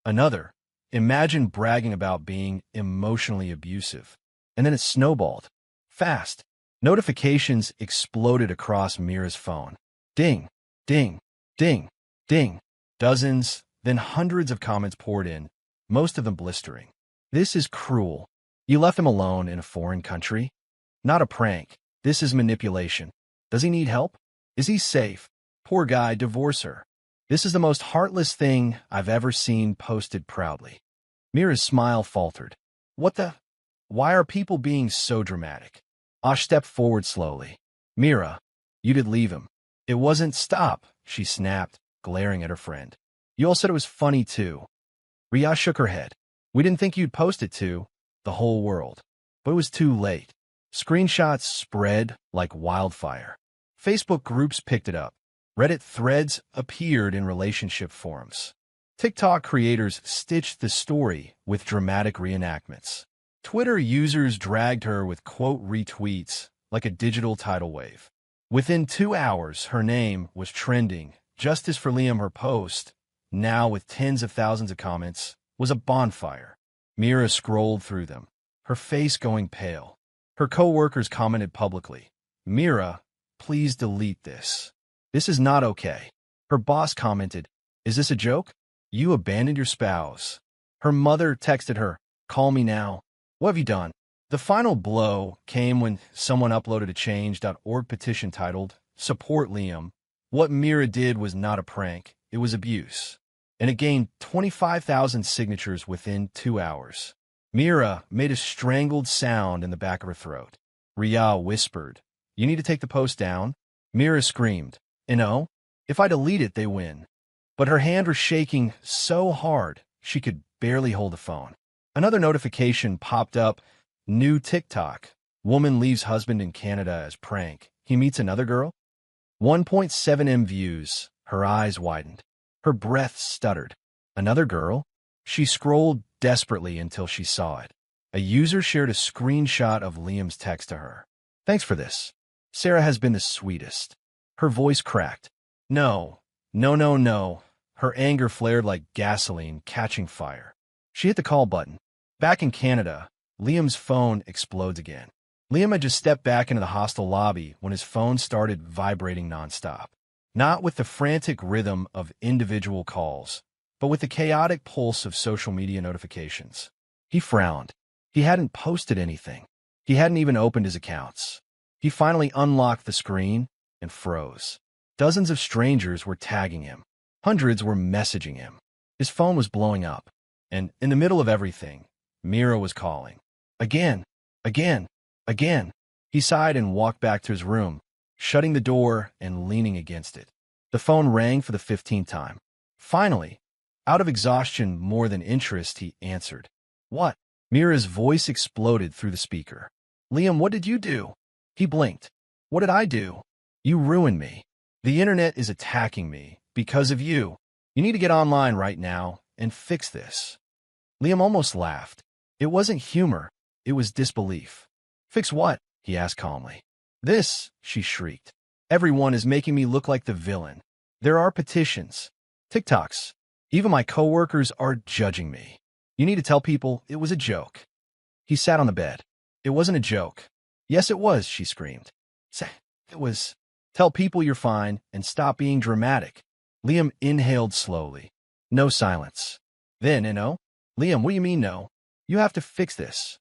Another. Imagine bragging about being emotionally abusive. And then it snowballed. Fast. Notifications exploded across Mira's phone. Ding, ding, ding, ding. Dozens, then hundreds of comments poured in, most of them blistering. This is cruel. You left him alone in a foreign country? Not a prank. This is manipulation. Does he need help? Is he safe? Poor guy, divorce her. This is the most heartless thing I've ever seen, posted proudly. Mira's smile faltered. What the? Why are people being so dramatic? Ash stepped forward slowly. Mira, you did leave him. It wasn't stop, she snapped, glaring at her friend. You all said it was funny too. Ria shook her head. We didn't think you'd post it to the whole world. But it was too late. Screenshots spread like wildfire. Facebook groups picked it up. Reddit threads appeared in relationship forums. TikTok creators stitched the story with dramatic reenactments. Twitter users dragged her with quote retweets like a digital tidal wave. Within 2 hours, her name was trending. Justice for Liam, her post, now with tens of thousands of comments, was a bonfire. Mira scrolled through them, her face going pale. Her co-workers commented publicly, Mira, please delete this. This is not okay. Her boss commented, is this a joke? You abandoned your spouse. Her mother texted her, call me now. What have you done? The final blow came when someone uploaded a change.org petition titled, Support Liam. What Mira did was not a prank, it was abuse. and it gained 25,000 signatures within 2 hours. Mira made a strangled sound in the back of her throat. Ria whispered, "You need to take the post down." Mira screamed, "No, if I delete it, they win." But her hand was shaking so hard she could barely hold the phone. Another notification popped up. New TikTok. Woman leaves husband in Canada as prank. He meets another girl. 1.7 M views. Her eyes widened. Her breath stuttered. Another girl? She scrolled desperately until she saw it. A user shared a screenshot of Liam's text to her. "Thanks for this. Sarah has been the sweetest." Her voice cracked. No, no, no, no. Her anger flared like gasoline catching fire. She hit the call button. Back in Canada, Liam's phone explodes again. Liam had just stepped back into the hostel lobby when his phone started vibrating nonstop. Not with the frantic rhythm of individual calls, but with the chaotic pulse of social media notifications. He frowned. He hadn't posted anything. He hadn't even opened his accounts. He finally unlocked the screen and froze. Dozens of strangers were tagging him. Hundreds were messaging him. His phone was blowing up. And in the middle of everything, Mira was calling. Again, again, again. He sighed and walked back to his room, shutting the door and leaning against it. The phone rang for the 15th time. Finally, out of exhaustion more than interest, he answered. "What?" Mira's voice exploded through the speaker. "Liam, what did you do?" He blinked. "What did I do?" "You ruined me. The internet is attacking me because of you. You need to get online right now and fix this." Liam almost laughed. It wasn't humor. It was disbelief. "Fix what?" he asked calmly. "This," she shrieked. "Everyone is making me look like the villain. There are petitions, TikToks. Even my coworkers are judging me. You need to tell people it was a joke." He sat on the bed. "It wasn't a joke." "Yes, it was," she screamed. "It was. Tell people you're fine and stop being dramatic." Liam inhaled slowly. No silence. Then, "No? Liam, what do you mean no? You have to fix this."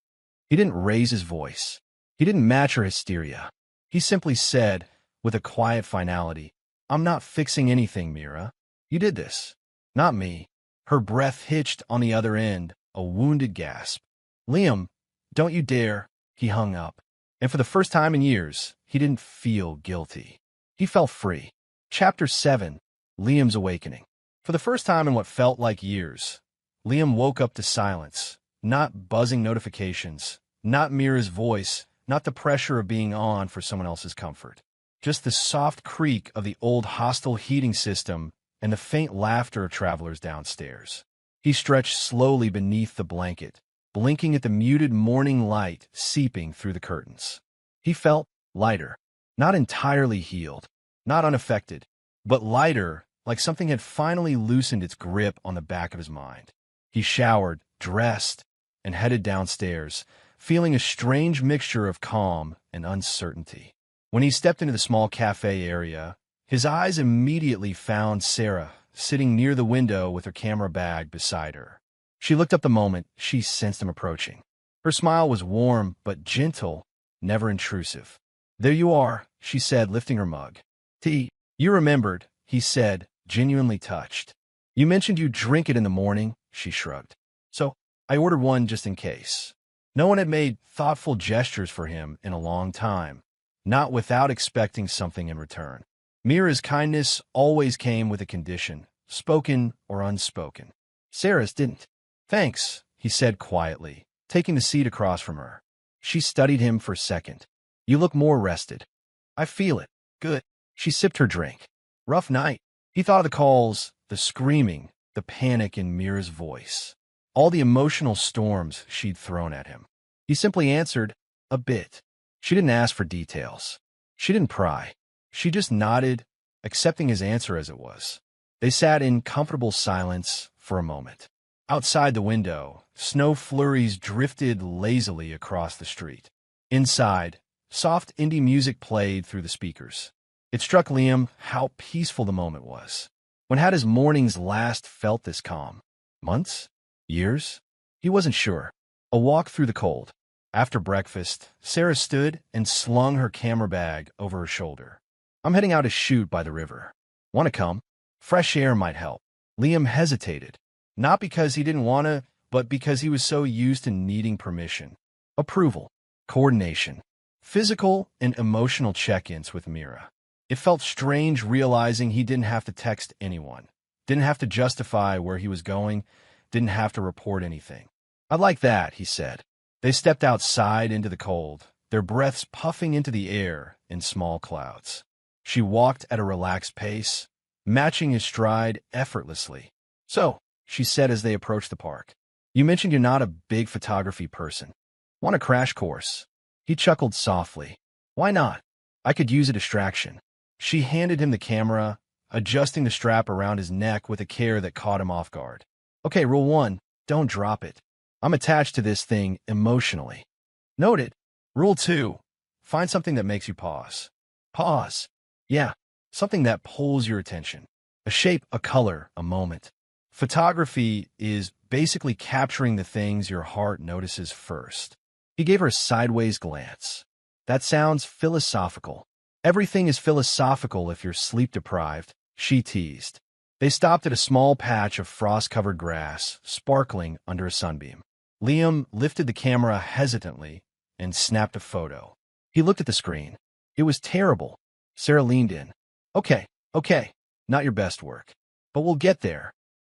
He didn't raise his voice. He didn't match her hysteria. He simply said, with a quiet finality, "I'm not fixing anything, Mira. You did this. Not me." Her breath hitched on the other end, a wounded gasp. "Liam, don't you dare." He hung up. And for the first time in years, he didn't feel guilty. He felt free. Chapter 7. Liam's Awakening. For the first time in what felt like years, Liam woke up to silence. Not buzzing notifications, not Mira's voice, not the pressure of being on for someone else's comfort. Just the soft creak of the old hostel heating system and the faint laughter of travelers downstairs. He stretched slowly beneath the blanket, blinking at the muted morning light seeping through the curtains. He felt lighter, not entirely healed, not unaffected, but lighter, like something had finally loosened its grip on the back of his mind. He showered, dressed, and headed downstairs, feeling a strange mixture of calm and uncertainty. When he stepped into the small cafe area, his eyes immediately found Sarah sitting near the window with her camera bag beside her. She looked up the moment she sensed him approaching. Her smile was warm but gentle, never intrusive. "There you are," she said, lifting her mug. "Tea." "You remembered," he said, genuinely touched. "You mentioned you drink it in the morning," she shrugged. "So I ordered one just in case." No one had made thoughtful gestures for him in a long time, not without expecting something in return. Mira's kindness always came with a condition, spoken or unspoken. Sarah's didn't. "Thanks," he said quietly, taking the seat across from her. She studied him for a second. "You look more rested." "I feel it. Good." She sipped her drink. "Rough night." He thought of the calls, the screaming, the panic in Mira's voice, all the emotional storms she'd thrown at him. He simply answered, "A bit." She didn't ask for details. She didn't pry. She just nodded, accepting his answer as it was. They sat in comfortable silence for a moment. Outside the window, snow flurries drifted lazily across the street. Inside, soft indie music played through the speakers. It struck Liam how peaceful the moment was. When had his mornings last felt this calm? Months? Years? He wasn't sure. A walk through the cold. After breakfast, Sarah stood and slung her camera bag over her shoulder. "I'm heading out to shoot by the river. Want to come? Fresh air might help." Liam hesitated, not because he didn't want to, but because he was so used to needing permission, approval, coordination, physical and emotional check-ins with Mira. It felt strange realizing he didn't have to text anyone, didn't have to justify where he was going, didn't have to report anything. "I'd like that," he said. They stepped outside into the cold, their breaths puffing into the air in small clouds. She walked at a relaxed pace, matching his stride effortlessly. "So," she said as they approached the park, "you mentioned you're not a big photography person. Want a crash course?" He chuckled softly. "Why not? I could use a distraction." She handed him the camera, adjusting the strap around his neck with a care that caught him off guard. "Okay, rule 1, don't drop it. I'm attached to this thing emotionally." "Noted." "Rule 2, find something that makes you pause." "Pause." "Yeah, something that pulls your attention. A shape, a color, a moment." Photography is basically capturing the things your heart notices first. He gave her a sideways glance. "That sounds philosophical." "Everything is philosophical if you're sleep-deprived," she teased. They stopped at a small patch of frost-covered grass, sparkling under a sunbeam. Liam lifted the camera hesitantly and snapped a photo. He looked at the screen. It was terrible. Sarah leaned in. Okay, not your best work. But we'll get there."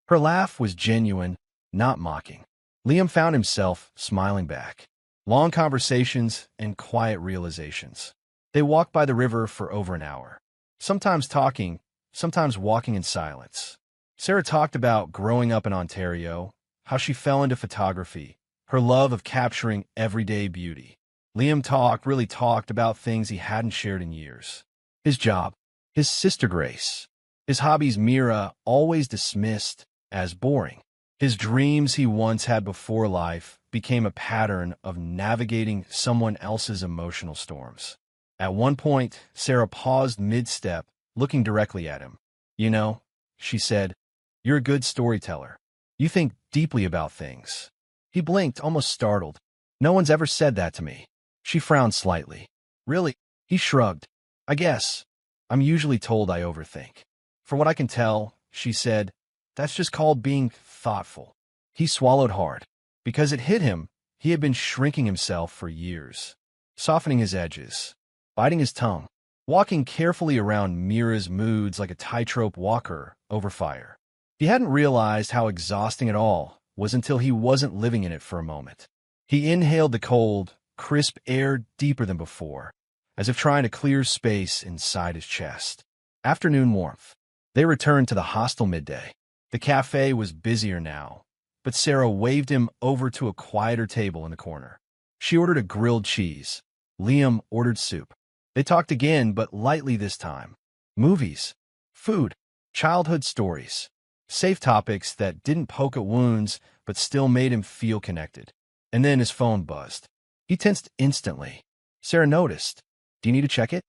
Her laugh was genuine, not mocking. Liam found himself smiling back. Long conversations and quiet realizations. They walked by the river for over an hour, sometimes talking, sometimes walking in silence. Sarah talked about growing up in Ontario, how she fell into photography, her love of capturing everyday beauty. Liam really talked about things he hadn't shared in years. His job, his sister Grace, his hobbies Mira always dismissed as boring. His dreams he once had before life became a pattern of navigating someone else's emotional storms. At one point, Sarah paused mid-step, looking directly at him. "You know," she said, "you're a good storyteller. You think deeply about things." He blinked, almost startled. "No one's ever said that to me." She frowned slightly. "Really?" He shrugged. "I guess. I'm usually told I overthink." "For what I can tell," she said, "that's just called being thoughtful." He swallowed hard. Because it hit him, he had been shrinking himself for years, softening his edges, biting his tongue, walking carefully around Mira's moods like a tightrope walker over fire. He hadn't realized how exhausting it all was until he wasn't living in it for a moment. He inhaled the cold, crisp air deeper than before, as if trying to clear space inside his chest. Afternoon warmth. They returned to the hostel midday. The cafe was busier now, but Sarah waved him over to a quieter table in the corner. She ordered a grilled cheese. Liam ordered soup. They talked again, but lightly this time. Movies, food, childhood stories. Safe topics that didn't poke at wounds, but still made him feel connected. And then his phone buzzed. He tensed instantly. Sarah noticed. "Do you need to check it?"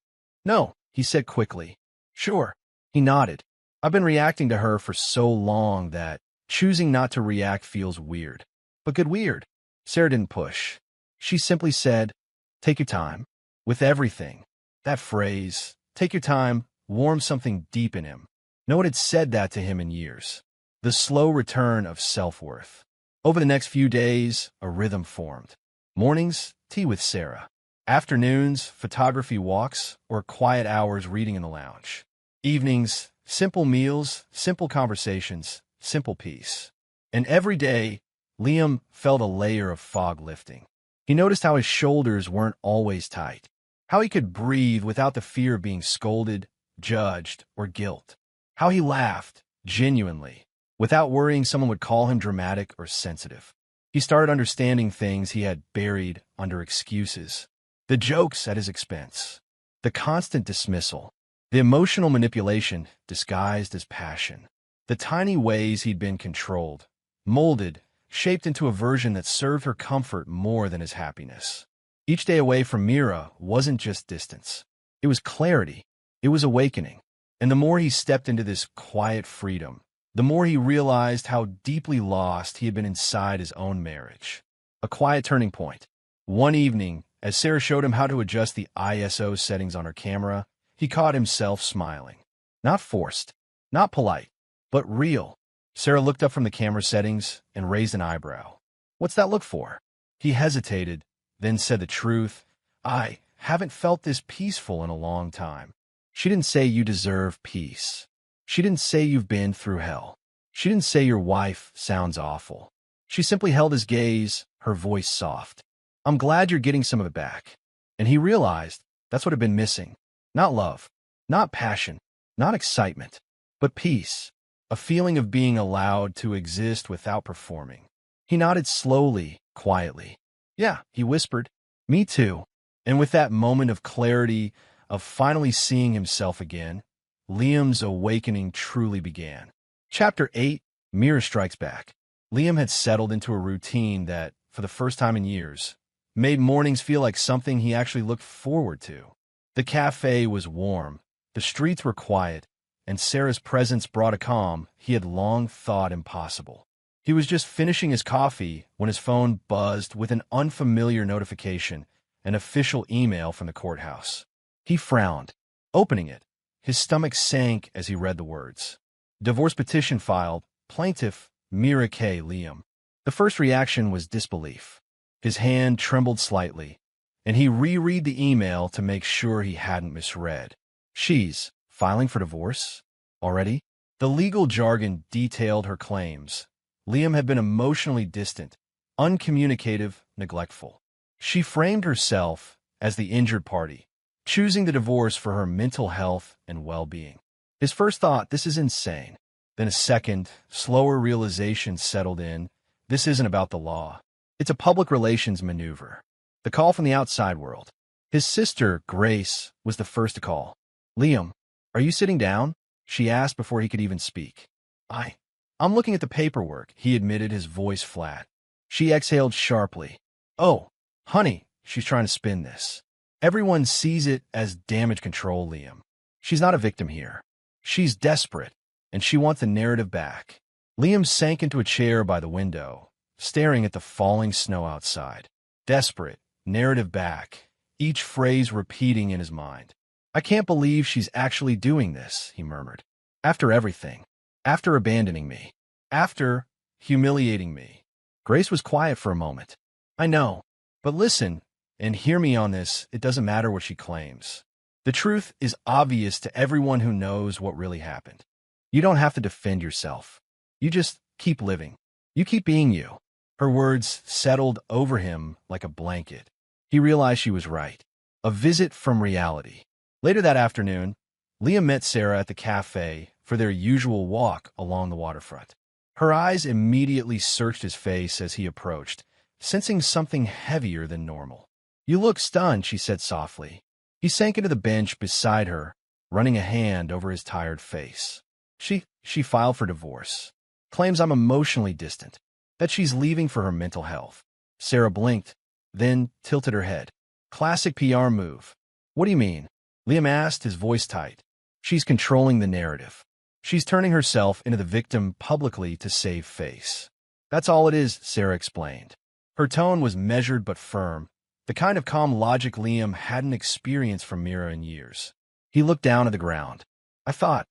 "No," he said quickly. "Sure." He nodded. "I've been reacting to her for so long that choosing not to react feels weird." But good weird. Sarah didn't push. She simply said, "Take your time." With everything. That phrase, "take your time," warmed something deep in him. No one had said that to him in years. The slow return of self-worth. Over the next few days, a rhythm formed. Mornings, tea with Sarah. Afternoons, photography walks, or quiet hours reading in the lounge. Evenings, simple meals, simple conversations, simple peace. And every day, Liam felt a layer of fog lifting. He noticed how his shoulders weren't always tight, how he could breathe without the fear of being scolded, judged, or guilt, how he laughed, genuinely, without worrying someone would call him dramatic or sensitive. He started understanding things he had buried under excuses. The jokes at his expense, the constant dismissal, the emotional manipulation disguised as passion, the tiny ways he'd been controlled, molded, shaped into a version that served her comfort more than his happiness. Each day away from Mira wasn't just distance. It was clarity. It was awakening. And the more he stepped into this quiet freedom, the more he realized how deeply lost he had been inside his own marriage. A quiet turning point. One evening, as Sarah showed him how to adjust the ISO settings on her camera, he caught himself smiling. Not forced, not polite, but real. Sarah looked up from the camera settings and raised an eyebrow. What's that look for? He hesitated, then said the truth. I haven't felt this peaceful in a long time. She didn't say you deserve peace. She didn't say you've been through hell. She didn't say your wife sounds awful. She simply held his gaze, her voice soft. I'm glad you're getting some of it back. And he realized that's what had been missing. Not love, not passion, not excitement, but peace. A feeling of being allowed to exist without performing. He nodded slowly, quietly. Yeah, he whispered. Me too. And with that moment of clarity, of finally seeing himself again, Liam's awakening truly began. Chapter 8, Mira Strikes Back. Liam had settled into a routine that, for the first time in years, made mornings feel like something he actually looked forward to. The cafe was warm, the streets were quiet, and Sarah's presence brought a calm he had long thought impossible. He was just finishing his coffee when his phone buzzed with an unfamiliar notification, an official email from the courthouse. He frowned. Opening it, his stomach sank as he read the words. Divorce petition filed, plaintiff Mira K. Liam. The first reaction was disbelief. His hand trembled slightly, and he reread the email to make sure he hadn't misread. She's filing for divorce? Already? The legal jargon detailed her claims. Liam had been emotionally distant, uncommunicative, neglectful. She framed herself as the injured party, choosing the divorce for her mental health and well-being. His first thought, this is insane. Then a second, slower realization settled in. This isn't about the law. It's a public relations maneuver. The call from the outside world. His sister, Grace, was the first to call. Liam, are you sitting down? She asked before he could even speak. I'm looking at the paperwork, he admitted, his voice flat. She exhaled sharply. Oh, honey, she's trying to spin this. Everyone sees it as damage control, Liam. She's not a victim here. She's desperate, and she wants the narrative back. Liam sank into a chair by the window, staring at the falling snow outside. Desperate, narrative back, each phrase repeating in his mind. I can't believe she's actually doing this, he murmured. After everything. After abandoning me. After humiliating me. Grace was quiet for a moment. I know, but listen, and hear me on this, it doesn't matter what she claims. The truth is obvious to everyone who knows what really happened. You don't have to defend yourself. You just keep living. You keep being you. Her words settled over him like a blanket. He realized she was right. A visit from reality. Later that afternoon, Liam met Sarah at the cafe for their usual walk along the waterfront. Her eyes immediately searched his face as he approached, sensing something heavier than normal. You look stunned, she said softly. He sank into the bench beside her, running a hand over his tired face. She filed for divorce. Claims I'm emotionally distant. That she's leaving for her mental health. Sarah blinked, then tilted her head. Classic PR move. What do you mean? Liam asked, his voice tight. She's controlling the narrative. She's turning herself into the victim publicly to save face. That's all it is, Sarah explained. Her tone was measured but firm, the kind of calm logic Liam hadn't experienced from Mira in years. He looked down at the ground. I thought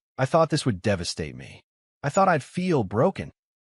this would devastate me. I thought I'd feel broken.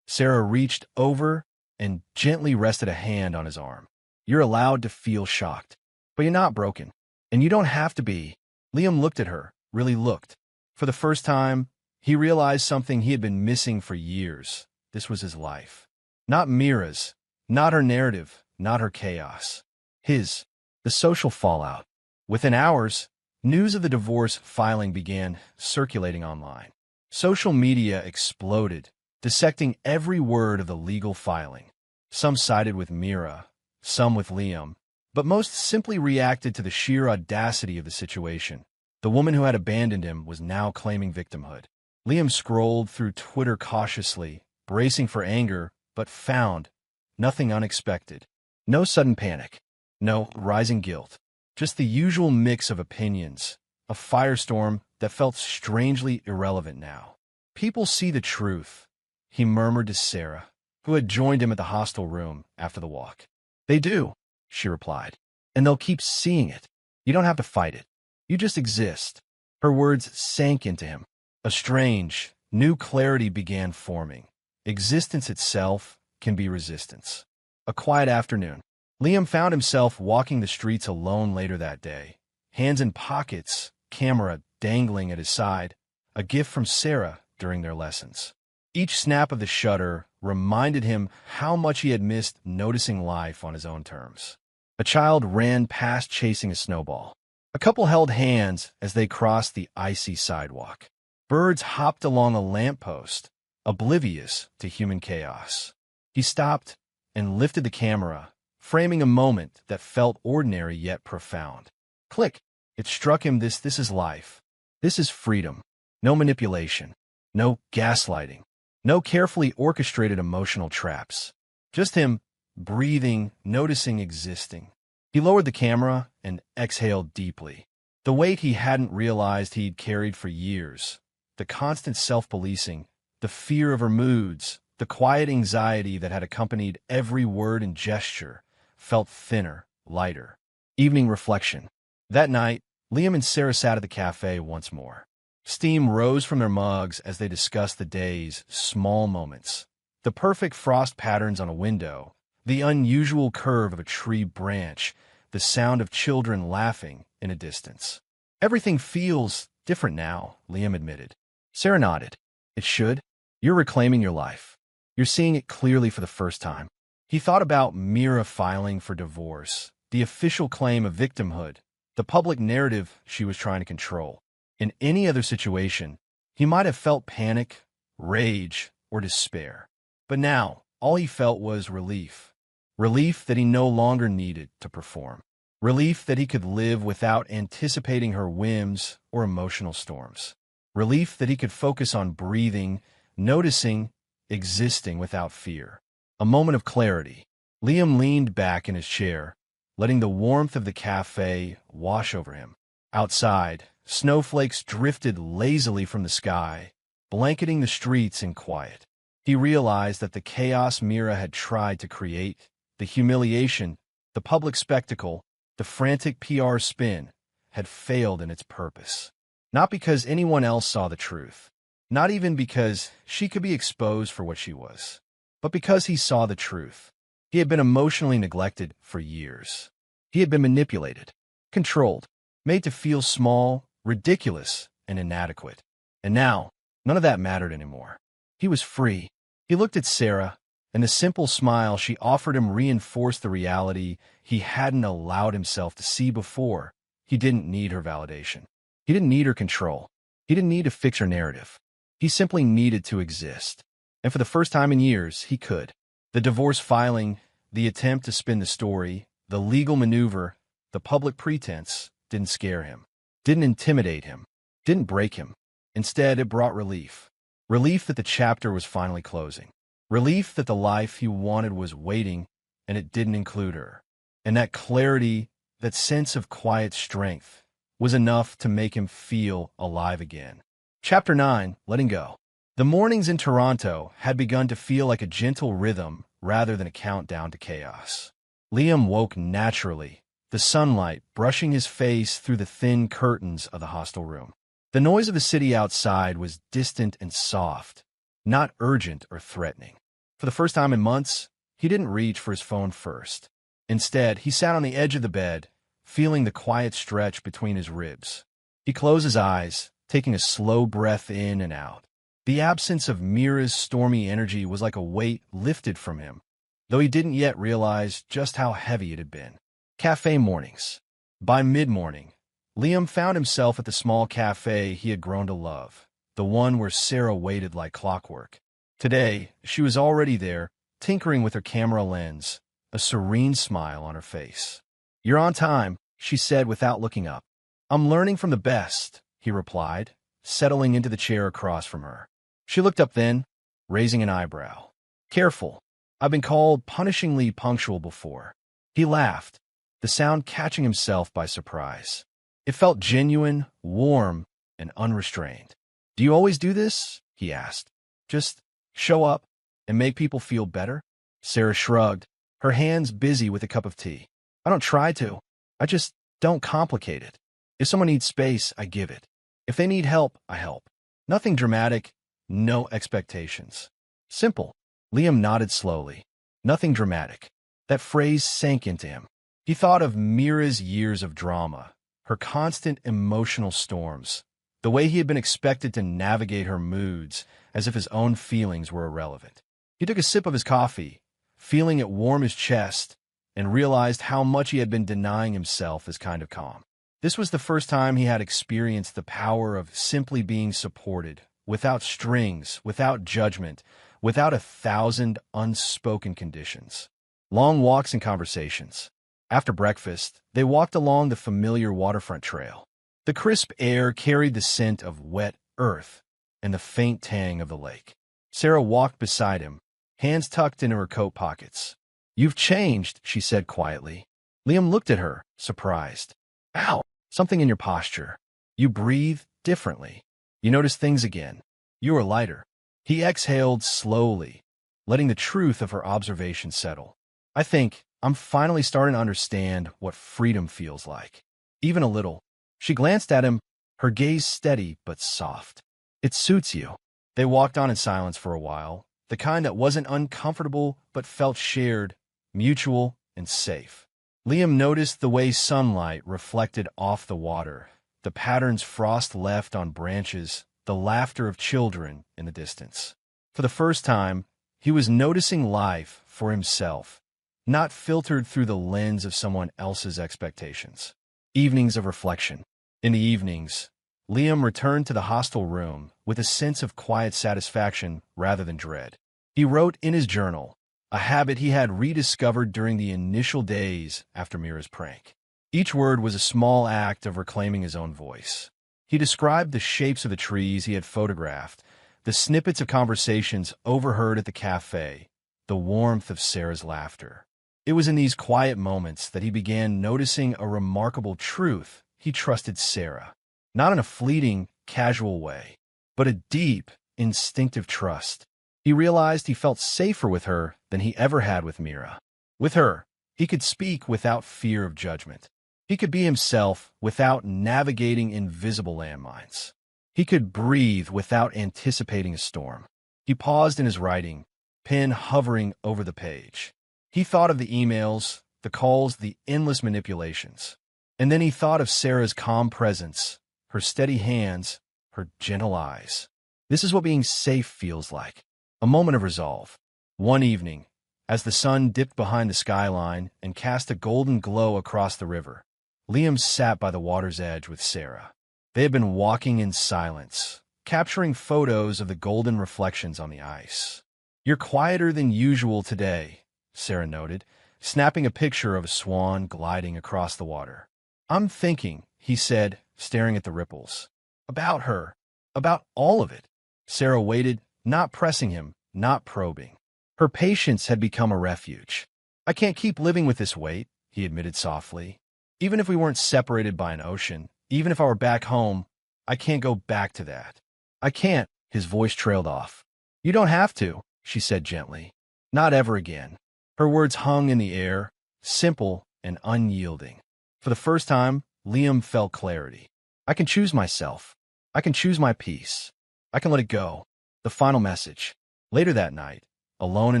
Sarah reached over and gently rested a hand on his arm. You're allowed to feel shocked, but you're not broken. And you don't have to be. Liam looked at her, really looked. For the first time, he realized something he had been missing for years. This was his life. Not Mira's, not her narrative, not her chaos. His, the social fallout. Within hours, news of the divorce filing began circulating online. Social media exploded, dissecting every word of the legal filing. Some sided with Mira, some with Liam, but most simply reacted to the sheer audacity of the situation. The woman who had abandoned him was now claiming victimhood. Liam scrolled through Twitter cautiously, bracing for anger, but found nothing unexpected. No sudden panic. No rising guilt. Just the usual mix of opinions, a firestorm that felt strangely irrelevant now. People see the truth, he murmured to Sarah, who had joined him at the hostel room after the walk. They do, she replied, and they'll keep seeing it. You don't have to fight it. You just exist. Her words sank into him. A strange, new clarity began forming. existence itself can be resistance. A quiet afternoon. Liam found himself walking the streets alone later that day, hands in pockets, camera dangling at his side, a gift from Sarah during their lessons. Each snap of the shutter reminded him how much he had missed noticing life on his own terms. A child ran past chasing a snowball. A couple held hands as they crossed the icy sidewalk. Birds hopped along a lamppost, oblivious to human chaos. He stopped and lifted the camera, framing a moment that felt ordinary yet profound. Click! It struck him this is life. This is freedom. No manipulation. No gaslighting. No carefully orchestrated emotional traps. Just him, breathing, noticing, existing. He lowered the camera and exhaled deeply. The weight he hadn't realized he'd carried for years. The constant self-policing, the fear of her moods, the quiet anxiety that had accompanied every word and gesture felt thinner, lighter. Evening reflection. That night, Liam and Sarah sat at the cafe once more. Steam rose from their mugs as they discussed the day's small moments. The perfect frost patterns on a window, the unusual curve of a tree branch, the sound of children laughing in a distance. Everything feels different now, Liam admitted. Sarah nodded. It should. You're reclaiming your life. You're seeing it clearly for the first time. He thought about Mira filing for divorce, the official claim of victimhood, the public narrative she was trying to control. In any other situation, he might have felt panic, rage, or despair. But now, all he felt was relief. Relief that he no longer needed to perform. Relief that he could live without anticipating her whims or emotional storms. Relief that he could focus on breathing, noticing, existing without fear. A moment of clarity. Liam leaned back in his chair, letting the warmth of the cafe wash over him. Outside, snowflakes drifted lazily from the sky, blanketing the streets in quiet. He realized that the chaos Mira had tried to create, the humiliation, the public spectacle, the frantic PR spin, had failed in its purpose. Not because anyone else saw the truth, not even because she could be exposed for what she was, but because he saw the truth. He had been emotionally neglected for years. He had been manipulated, controlled, made to feel small, ridiculous, and inadequate. And now, none of that mattered anymore. He was free. He looked at Sarah, and the simple smile she offered him reinforced the reality he hadn't allowed himself to see before. He didn't need her validation. He didn't need her control. He didn't need to fix her narrative. He simply needed to exist. And for the first time in years, he could. The divorce filing, the attempt to spin the story, the legal maneuver, the public pretense didn't scare him, didn't intimidate him, didn't break him. Instead, it brought relief. Relief that the chapter was finally closing. Relief that the life he wanted was waiting, and it didn't include her. And that clarity, that sense of quiet strength, was enough to make him feel alive again. Chapter 9, Letting Go. The mornings in Toronto had begun to feel like a gentle rhythm rather than a countdown to chaos. Liam woke naturally, the sunlight brushing his face through the thin curtains of the hostel room. The noise of the city outside was distant and soft, not urgent or threatening. For the first time in months, he didn't reach for his phone first. Instead, he sat on the edge of the bed, feeling the quiet stretch between his ribs. He closed his eyes, taking a slow breath in and out. The absence of Mira's stormy energy was like a weight lifted from him, though he didn't yet realize just how heavy it had been. Cafe mornings. By mid-morning, Liam found himself at the small cafe he had grown to love, the one where Sarah waited like clockwork. Today, she was already there, tinkering with her camera lens, a serene smile on her face. "You're on time," she said without looking up. "I'm learning from the best," he replied, settling into the chair across from her. She looked up then, raising an eyebrow. "Careful. I've been called punishingly punctual before." He laughed, the sound catching himself by surprise. It felt genuine, warm, and unrestrained. "Do you always do this?" he asked. "Just show up and make people feel better?" Sarah shrugged, her hands busy with a cup of tea. "I don't try to. I just don't complicate it. If someone needs space, I give it. If they need help, I help. Nothing dramatic, no expectations." Simple. Liam nodded slowly. Nothing dramatic. That phrase sank into him. He thought of Mira's years of drama, her constant emotional storms, the way he had been expected to navigate her moods as if his own feelings were irrelevant. He took a sip of his coffee, feeling it warm his chest, and realized how much he had been denying himself this kind of calm. This was the first time he had experienced the power of simply being supported, without strings, without judgment, without 1,000 unspoken conditions. Long walks and conversations. After breakfast, they walked along the familiar waterfront trail. The crisp air carried the scent of wet earth and the faint tang of the lake. Sarah walked beside him, hands tucked into her coat pockets. "You've changed," she said quietly. Liam looked at her, surprised. "Ow, something in your posture. You breathe differently. You notice things again. You are lighter." He exhaled slowly, letting the truth of her observation settle. "I think I'm finally starting to understand what freedom feels like. Even a little." She glanced at him, her gaze steady but soft. "It suits you." They walked on in silence for a while, the kind that wasn't uncomfortable but felt shared, mutual, and safe. Liam noticed the way sunlight reflected off the water, the patterns frost left on branches, the laughter of children in the distance. For the first time, he was noticing life for himself, not filtered through the lens of someone else's expectations. Evenings of reflection. In the evenings, Liam returned to the hostel room with a sense of quiet satisfaction rather than dread. He wrote in his journal, a habit he had rediscovered during the initial days after Mira's prank. Each word was a small act of reclaiming his own voice. He described the shapes of the trees he had photographed, the snippets of conversations overheard at the cafe, the warmth of Sarah's laughter. It was in these quiet moments that he began noticing a remarkable truth. He trusted Sarah, not in a fleeting, casual way, but a deep, instinctive trust. He realized he felt safer with her than he ever had with Mira. With her, he could speak without fear of judgment. He could be himself without navigating invisible landmines. He could breathe without anticipating a storm. He paused in his writing, pen hovering over the page. He thought of the emails, the calls, the endless manipulations. And then he thought of Sarah's calm presence, her steady hands, her gentle eyes. This is what being safe feels like. A moment of resolve. One evening, as the sun dipped behind the skyline and cast a golden glow across the river, Liam sat by the water's edge with Sarah. They had been walking in silence, capturing photos of the golden reflections on the ice. "You're quieter than usual today," Sarah noted, snapping a picture of a swan gliding across the water. "I'm thinking," he said, staring at the ripples. "About her. About all of it." Sarah waited, not pressing him, not probing. Her patience had become a refuge. "I can't keep living with this weight," he admitted softly. "Even if we weren't separated by an ocean, even if I were back home, I can't go back to that. I can't." His voice trailed off. "You don't have to," she said gently. "Not ever again." Her words hung in the air, simple and unyielding. For the first time, Liam felt clarity. "I can choose myself. I can choose my peace. I can let it go." The final message. Later that night, alone in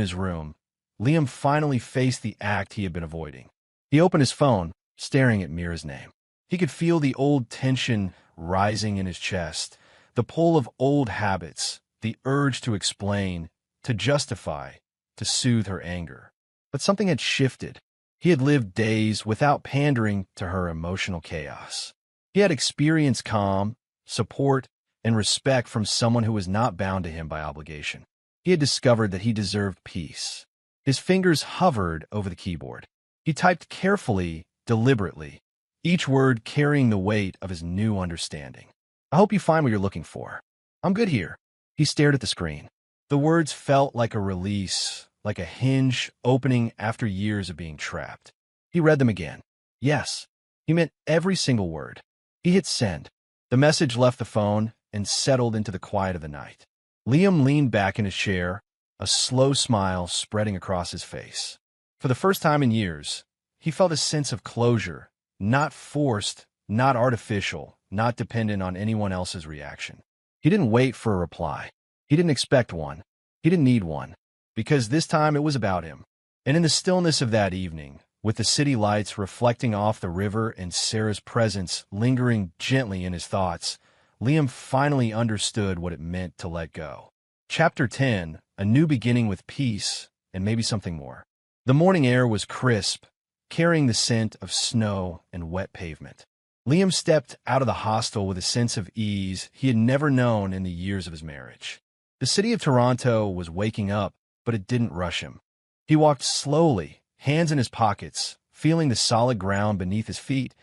his room, Liam finally faced the act he had been avoiding. He opened his phone, staring at Mira's name. He could feel the old tension rising in his chest, the pull of old habits, the urge to explain, to justify, to soothe her anger. But something had shifted. He had lived days without pandering to her emotional chaos. He had experienced calm, support, and respect from someone who was not bound to him by obligation. He had discovered that he deserved peace. His fingers hovered over the keyboard. He typed carefully, deliberately, each word carrying the weight of his new understanding. "I hope you find what you're looking for. I'm good here." He stared at the screen. The words felt like a release, like a hinge opening after years of being trapped. He read them again. Yes, he meant every single word. He hit send. The message left the phone and settled into the quiet of the night. Liam leaned back in his chair, a slow smile spreading across his face. For the first time in years, he felt a sense of closure, not forced, not artificial, not dependent on anyone else's reaction. He didn't wait for a reply. He didn't expect one. He didn't need one, because this time it was about him. And in the stillness of that evening, with the city lights reflecting off the river and Sarah's presence lingering gently in his thoughts, Liam finally understood what it meant to let go. Chapter 10, A New Beginning with Peace and Maybe Something More. The morning air was crisp, carrying the scent of snow and wet pavement. Liam stepped out of the hostel with a sense of ease he had never known in the years of his marriage. The city of Toronto was waking up, but it didn't rush him. He walked slowly, hands in his pockets, feeling the solid ground beneath his feet,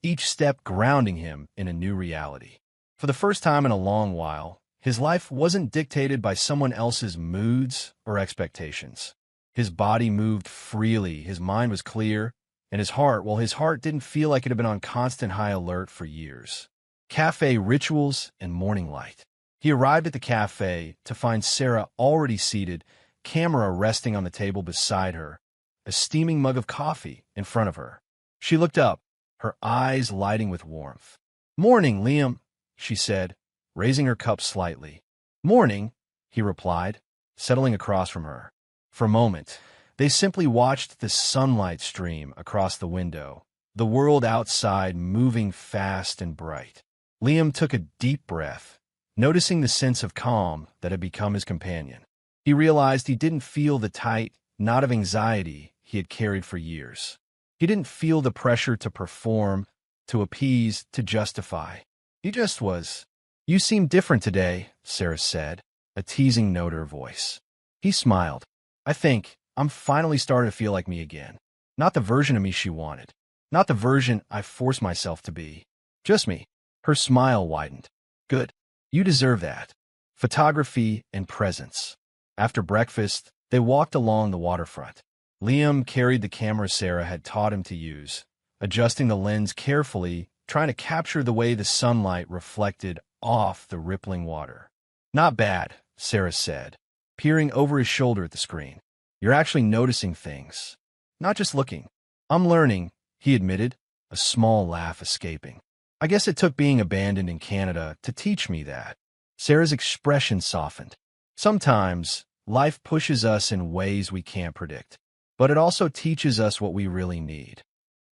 each step grounding him in a new reality. For the first time in a long while, his life wasn't dictated by someone else's moods or expectations. His body moved freely, his mind was clear, and his heart didn't feel like it had been on constant high alert for years. Cafe rituals and morning light. He arrived at the cafe to find Sarah already seated, camera resting on the table beside her, a steaming mug of coffee in front of her. She looked up, her eyes lighting with warmth. "Morning, Liam," she said, raising her cup slightly. "Morning," he replied, settling across from her. For a moment, they simply watched the sunlight stream across the window, the world outside moving fast and bright. Liam took a deep breath, noticing the sense of calm that had become his companion. He realized he didn't feel the tight knot of anxiety he had carried for years. He didn't feel the pressure to perform, to appease, to justify. He just was. "You seem different today," Sarah said, a teasing note in her voice. He smiled. "I think I'm finally starting to feel like me again. Not the version of me she wanted. Not the version I forced myself to be. Just me." Her smile widened. "Good. You deserve that." Photography and presence. After breakfast, they walked along the waterfront. Liam carried the camera Sarah had taught him to use, adjusting the lens carefully, trying to capture the way the sunlight reflected off the rippling water. "Not bad," Sarah said, peering over his shoulder at the screen. "You're actually noticing things, not just looking." "I'm learning," he admitted, a small laugh escaping. "I guess it took being abandoned in Canada to teach me that." Sarah's expression softened. "Sometimes life pushes us in ways we can't predict, but it also teaches us what we really need."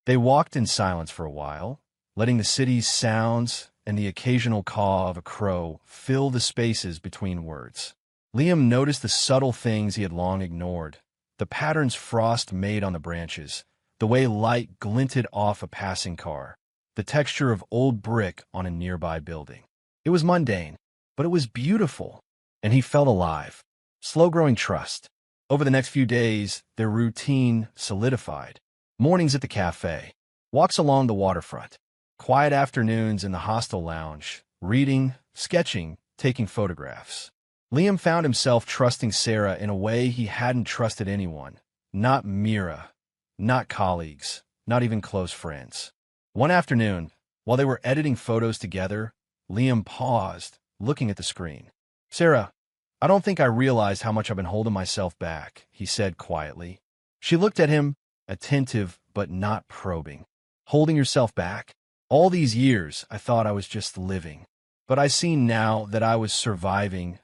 They walked in silence for a while, letting the city's sounds and the occasional caw of a crow fill the spaces between words. Liam noticed the subtle things he had long ignored, the patterns frost made on the branches, the way light glinted off a passing car, the texture of old brick on a nearby building. It was mundane, but it was beautiful, and he felt alive. Slow-growing trust. Over the next few days, their routine solidified. Mornings at the cafe, walks along the waterfront, quiet afternoons in the hostel lounge, reading, sketching, taking photographs. Liam found himself trusting Sarah in a way he hadn't trusted anyone. Not Mira, not colleagues, not even close friends. One afternoon, while they were editing photos together, Liam paused, looking at the screen. "Sarah, I don't think I realized how much I've been holding myself back," he said quietly. She looked at him, attentive but not probing. "Holding yourself back? All these years, I thought I was just living. But I see now that I was surviving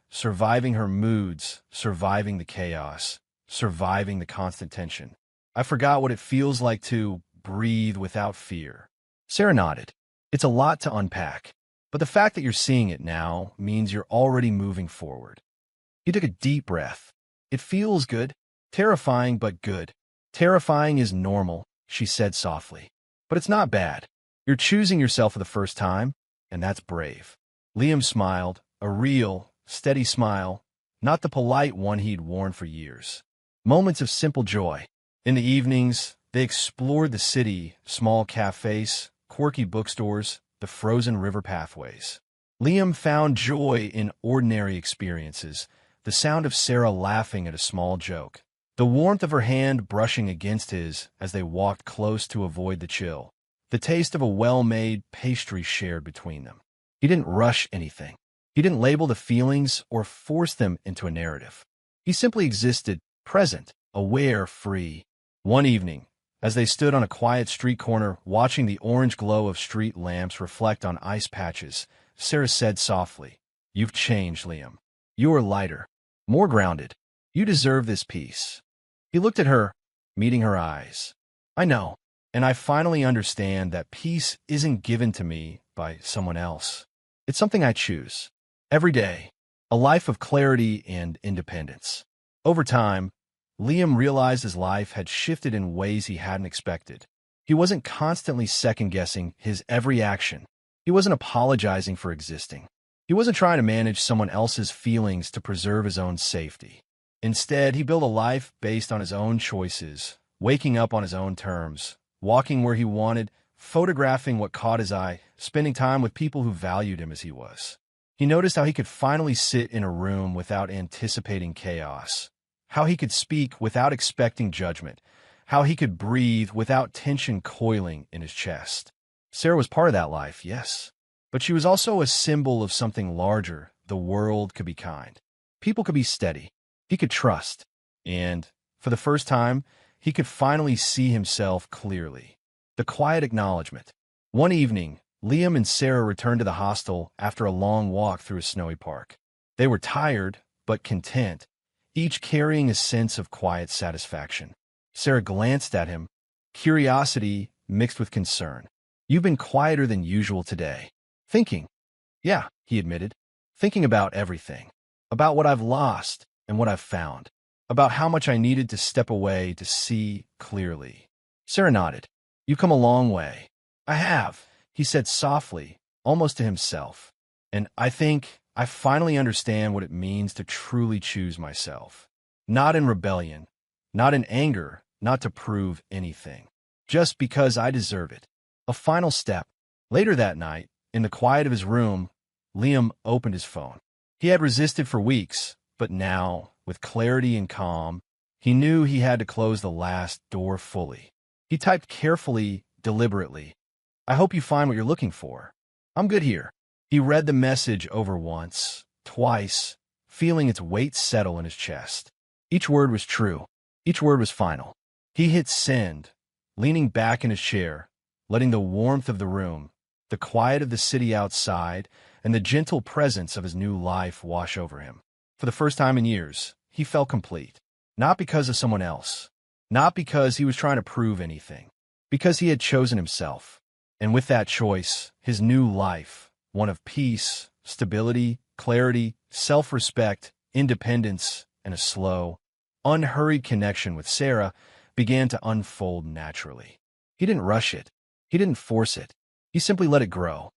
her moods, surviving the chaos, surviving the constant tension. I forgot what it feels like to breathe without fear." Sarah nodded. "It's a lot to unpack, but the fact that you're seeing it now means you're already moving forward." He took a deep breath. "It feels good. Terrifying, but good." "Terrifying is normal," she said softly. "But it's not bad. You're choosing yourself for the first time, and that's brave." Liam smiled, a real, steady smile, not the polite one he'd worn for years. Moments of simple joy. In the evenings, they explored the city, small cafes, quirky bookstores, the frozen river pathways. Liam found joy in ordinary experiences, the sound of Sarah laughing at a small joke, the warmth of her hand brushing against his as they walked close to avoid the chill, the taste of a well-made pastry shared between them. He didn't rush anything. He didn't label the feelings or force them into a narrative. He simply existed, present, aware, free. One evening, as they stood on a quiet street corner watching the orange glow of street lamps reflect on ice patches, Sarah said softly, "You've changed, Liam. You are lighter. more grounded. You deserve this peace. He looked at her, meeting her eyes. I know, and I finally understand that peace isn't given to me by someone else. It's something I choose. Every day, a life of clarity and independence. Over time, Liam realized his life had shifted in ways he hadn't expected. He wasn't constantly second-guessing his every action. He wasn't apologizing for existing. He wasn't trying to manage someone else's feelings to preserve his own safety. Instead, he built a life based on his own choices, waking up on his own terms, walking where he wanted, photographing what caught his eye, spending time with people who valued him as he was. He noticed how he could finally sit in a room without anticipating chaos, how he could speak without expecting judgment, how he could breathe without tension coiling in his chest. Sarah was part of that life, yes, but she was also a symbol of something larger. The world could be kind. People could be steady. He could trust. And, for the first time, he could finally see himself clearly. The quiet acknowledgement. One evening, Liam and Sarah returned to the hostel after a long walk through a snowy park. They were tired, but content, each carrying a sense of quiet satisfaction. Sarah glanced at him, curiosity mixed with concern. You've been quieter than usual today. Thinking. Yeah, he admitted. Thinking about everything. About what I've lost and what I've found. About how much I needed to step away to see clearly. Sarah nodded. You've come a long way. I have, he said softly, almost to himself. And I think I finally understand what it means to truly choose myself. Not in rebellion, not in anger, not to prove anything. Just because I deserve it. A final step. Later that night, in the quiet of his room, Liam opened his phone. He had resisted for weeks, but now, with clarity and calm, he knew he had to close the last door fully. He typed carefully, deliberately. I hope you find what you're looking for. I'm good here. He read the message over once, twice, feeling its weight settle in his chest. Each word was true. Each word was final. He hit send, leaning back in his chair, letting the warmth of the room, the quiet of the city outside, and the gentle presence of his new life wash over him. For the first time in years, he felt complete. Not because of someone else. Not because he was trying to prove anything. Because he had chosen himself. And with that choice, his new life, one of peace, stability, clarity, self-respect, independence, and a slow, unhurried connection with Sarah, began to unfold naturally. He didn't rush it. He didn't force it. He simply let it grow.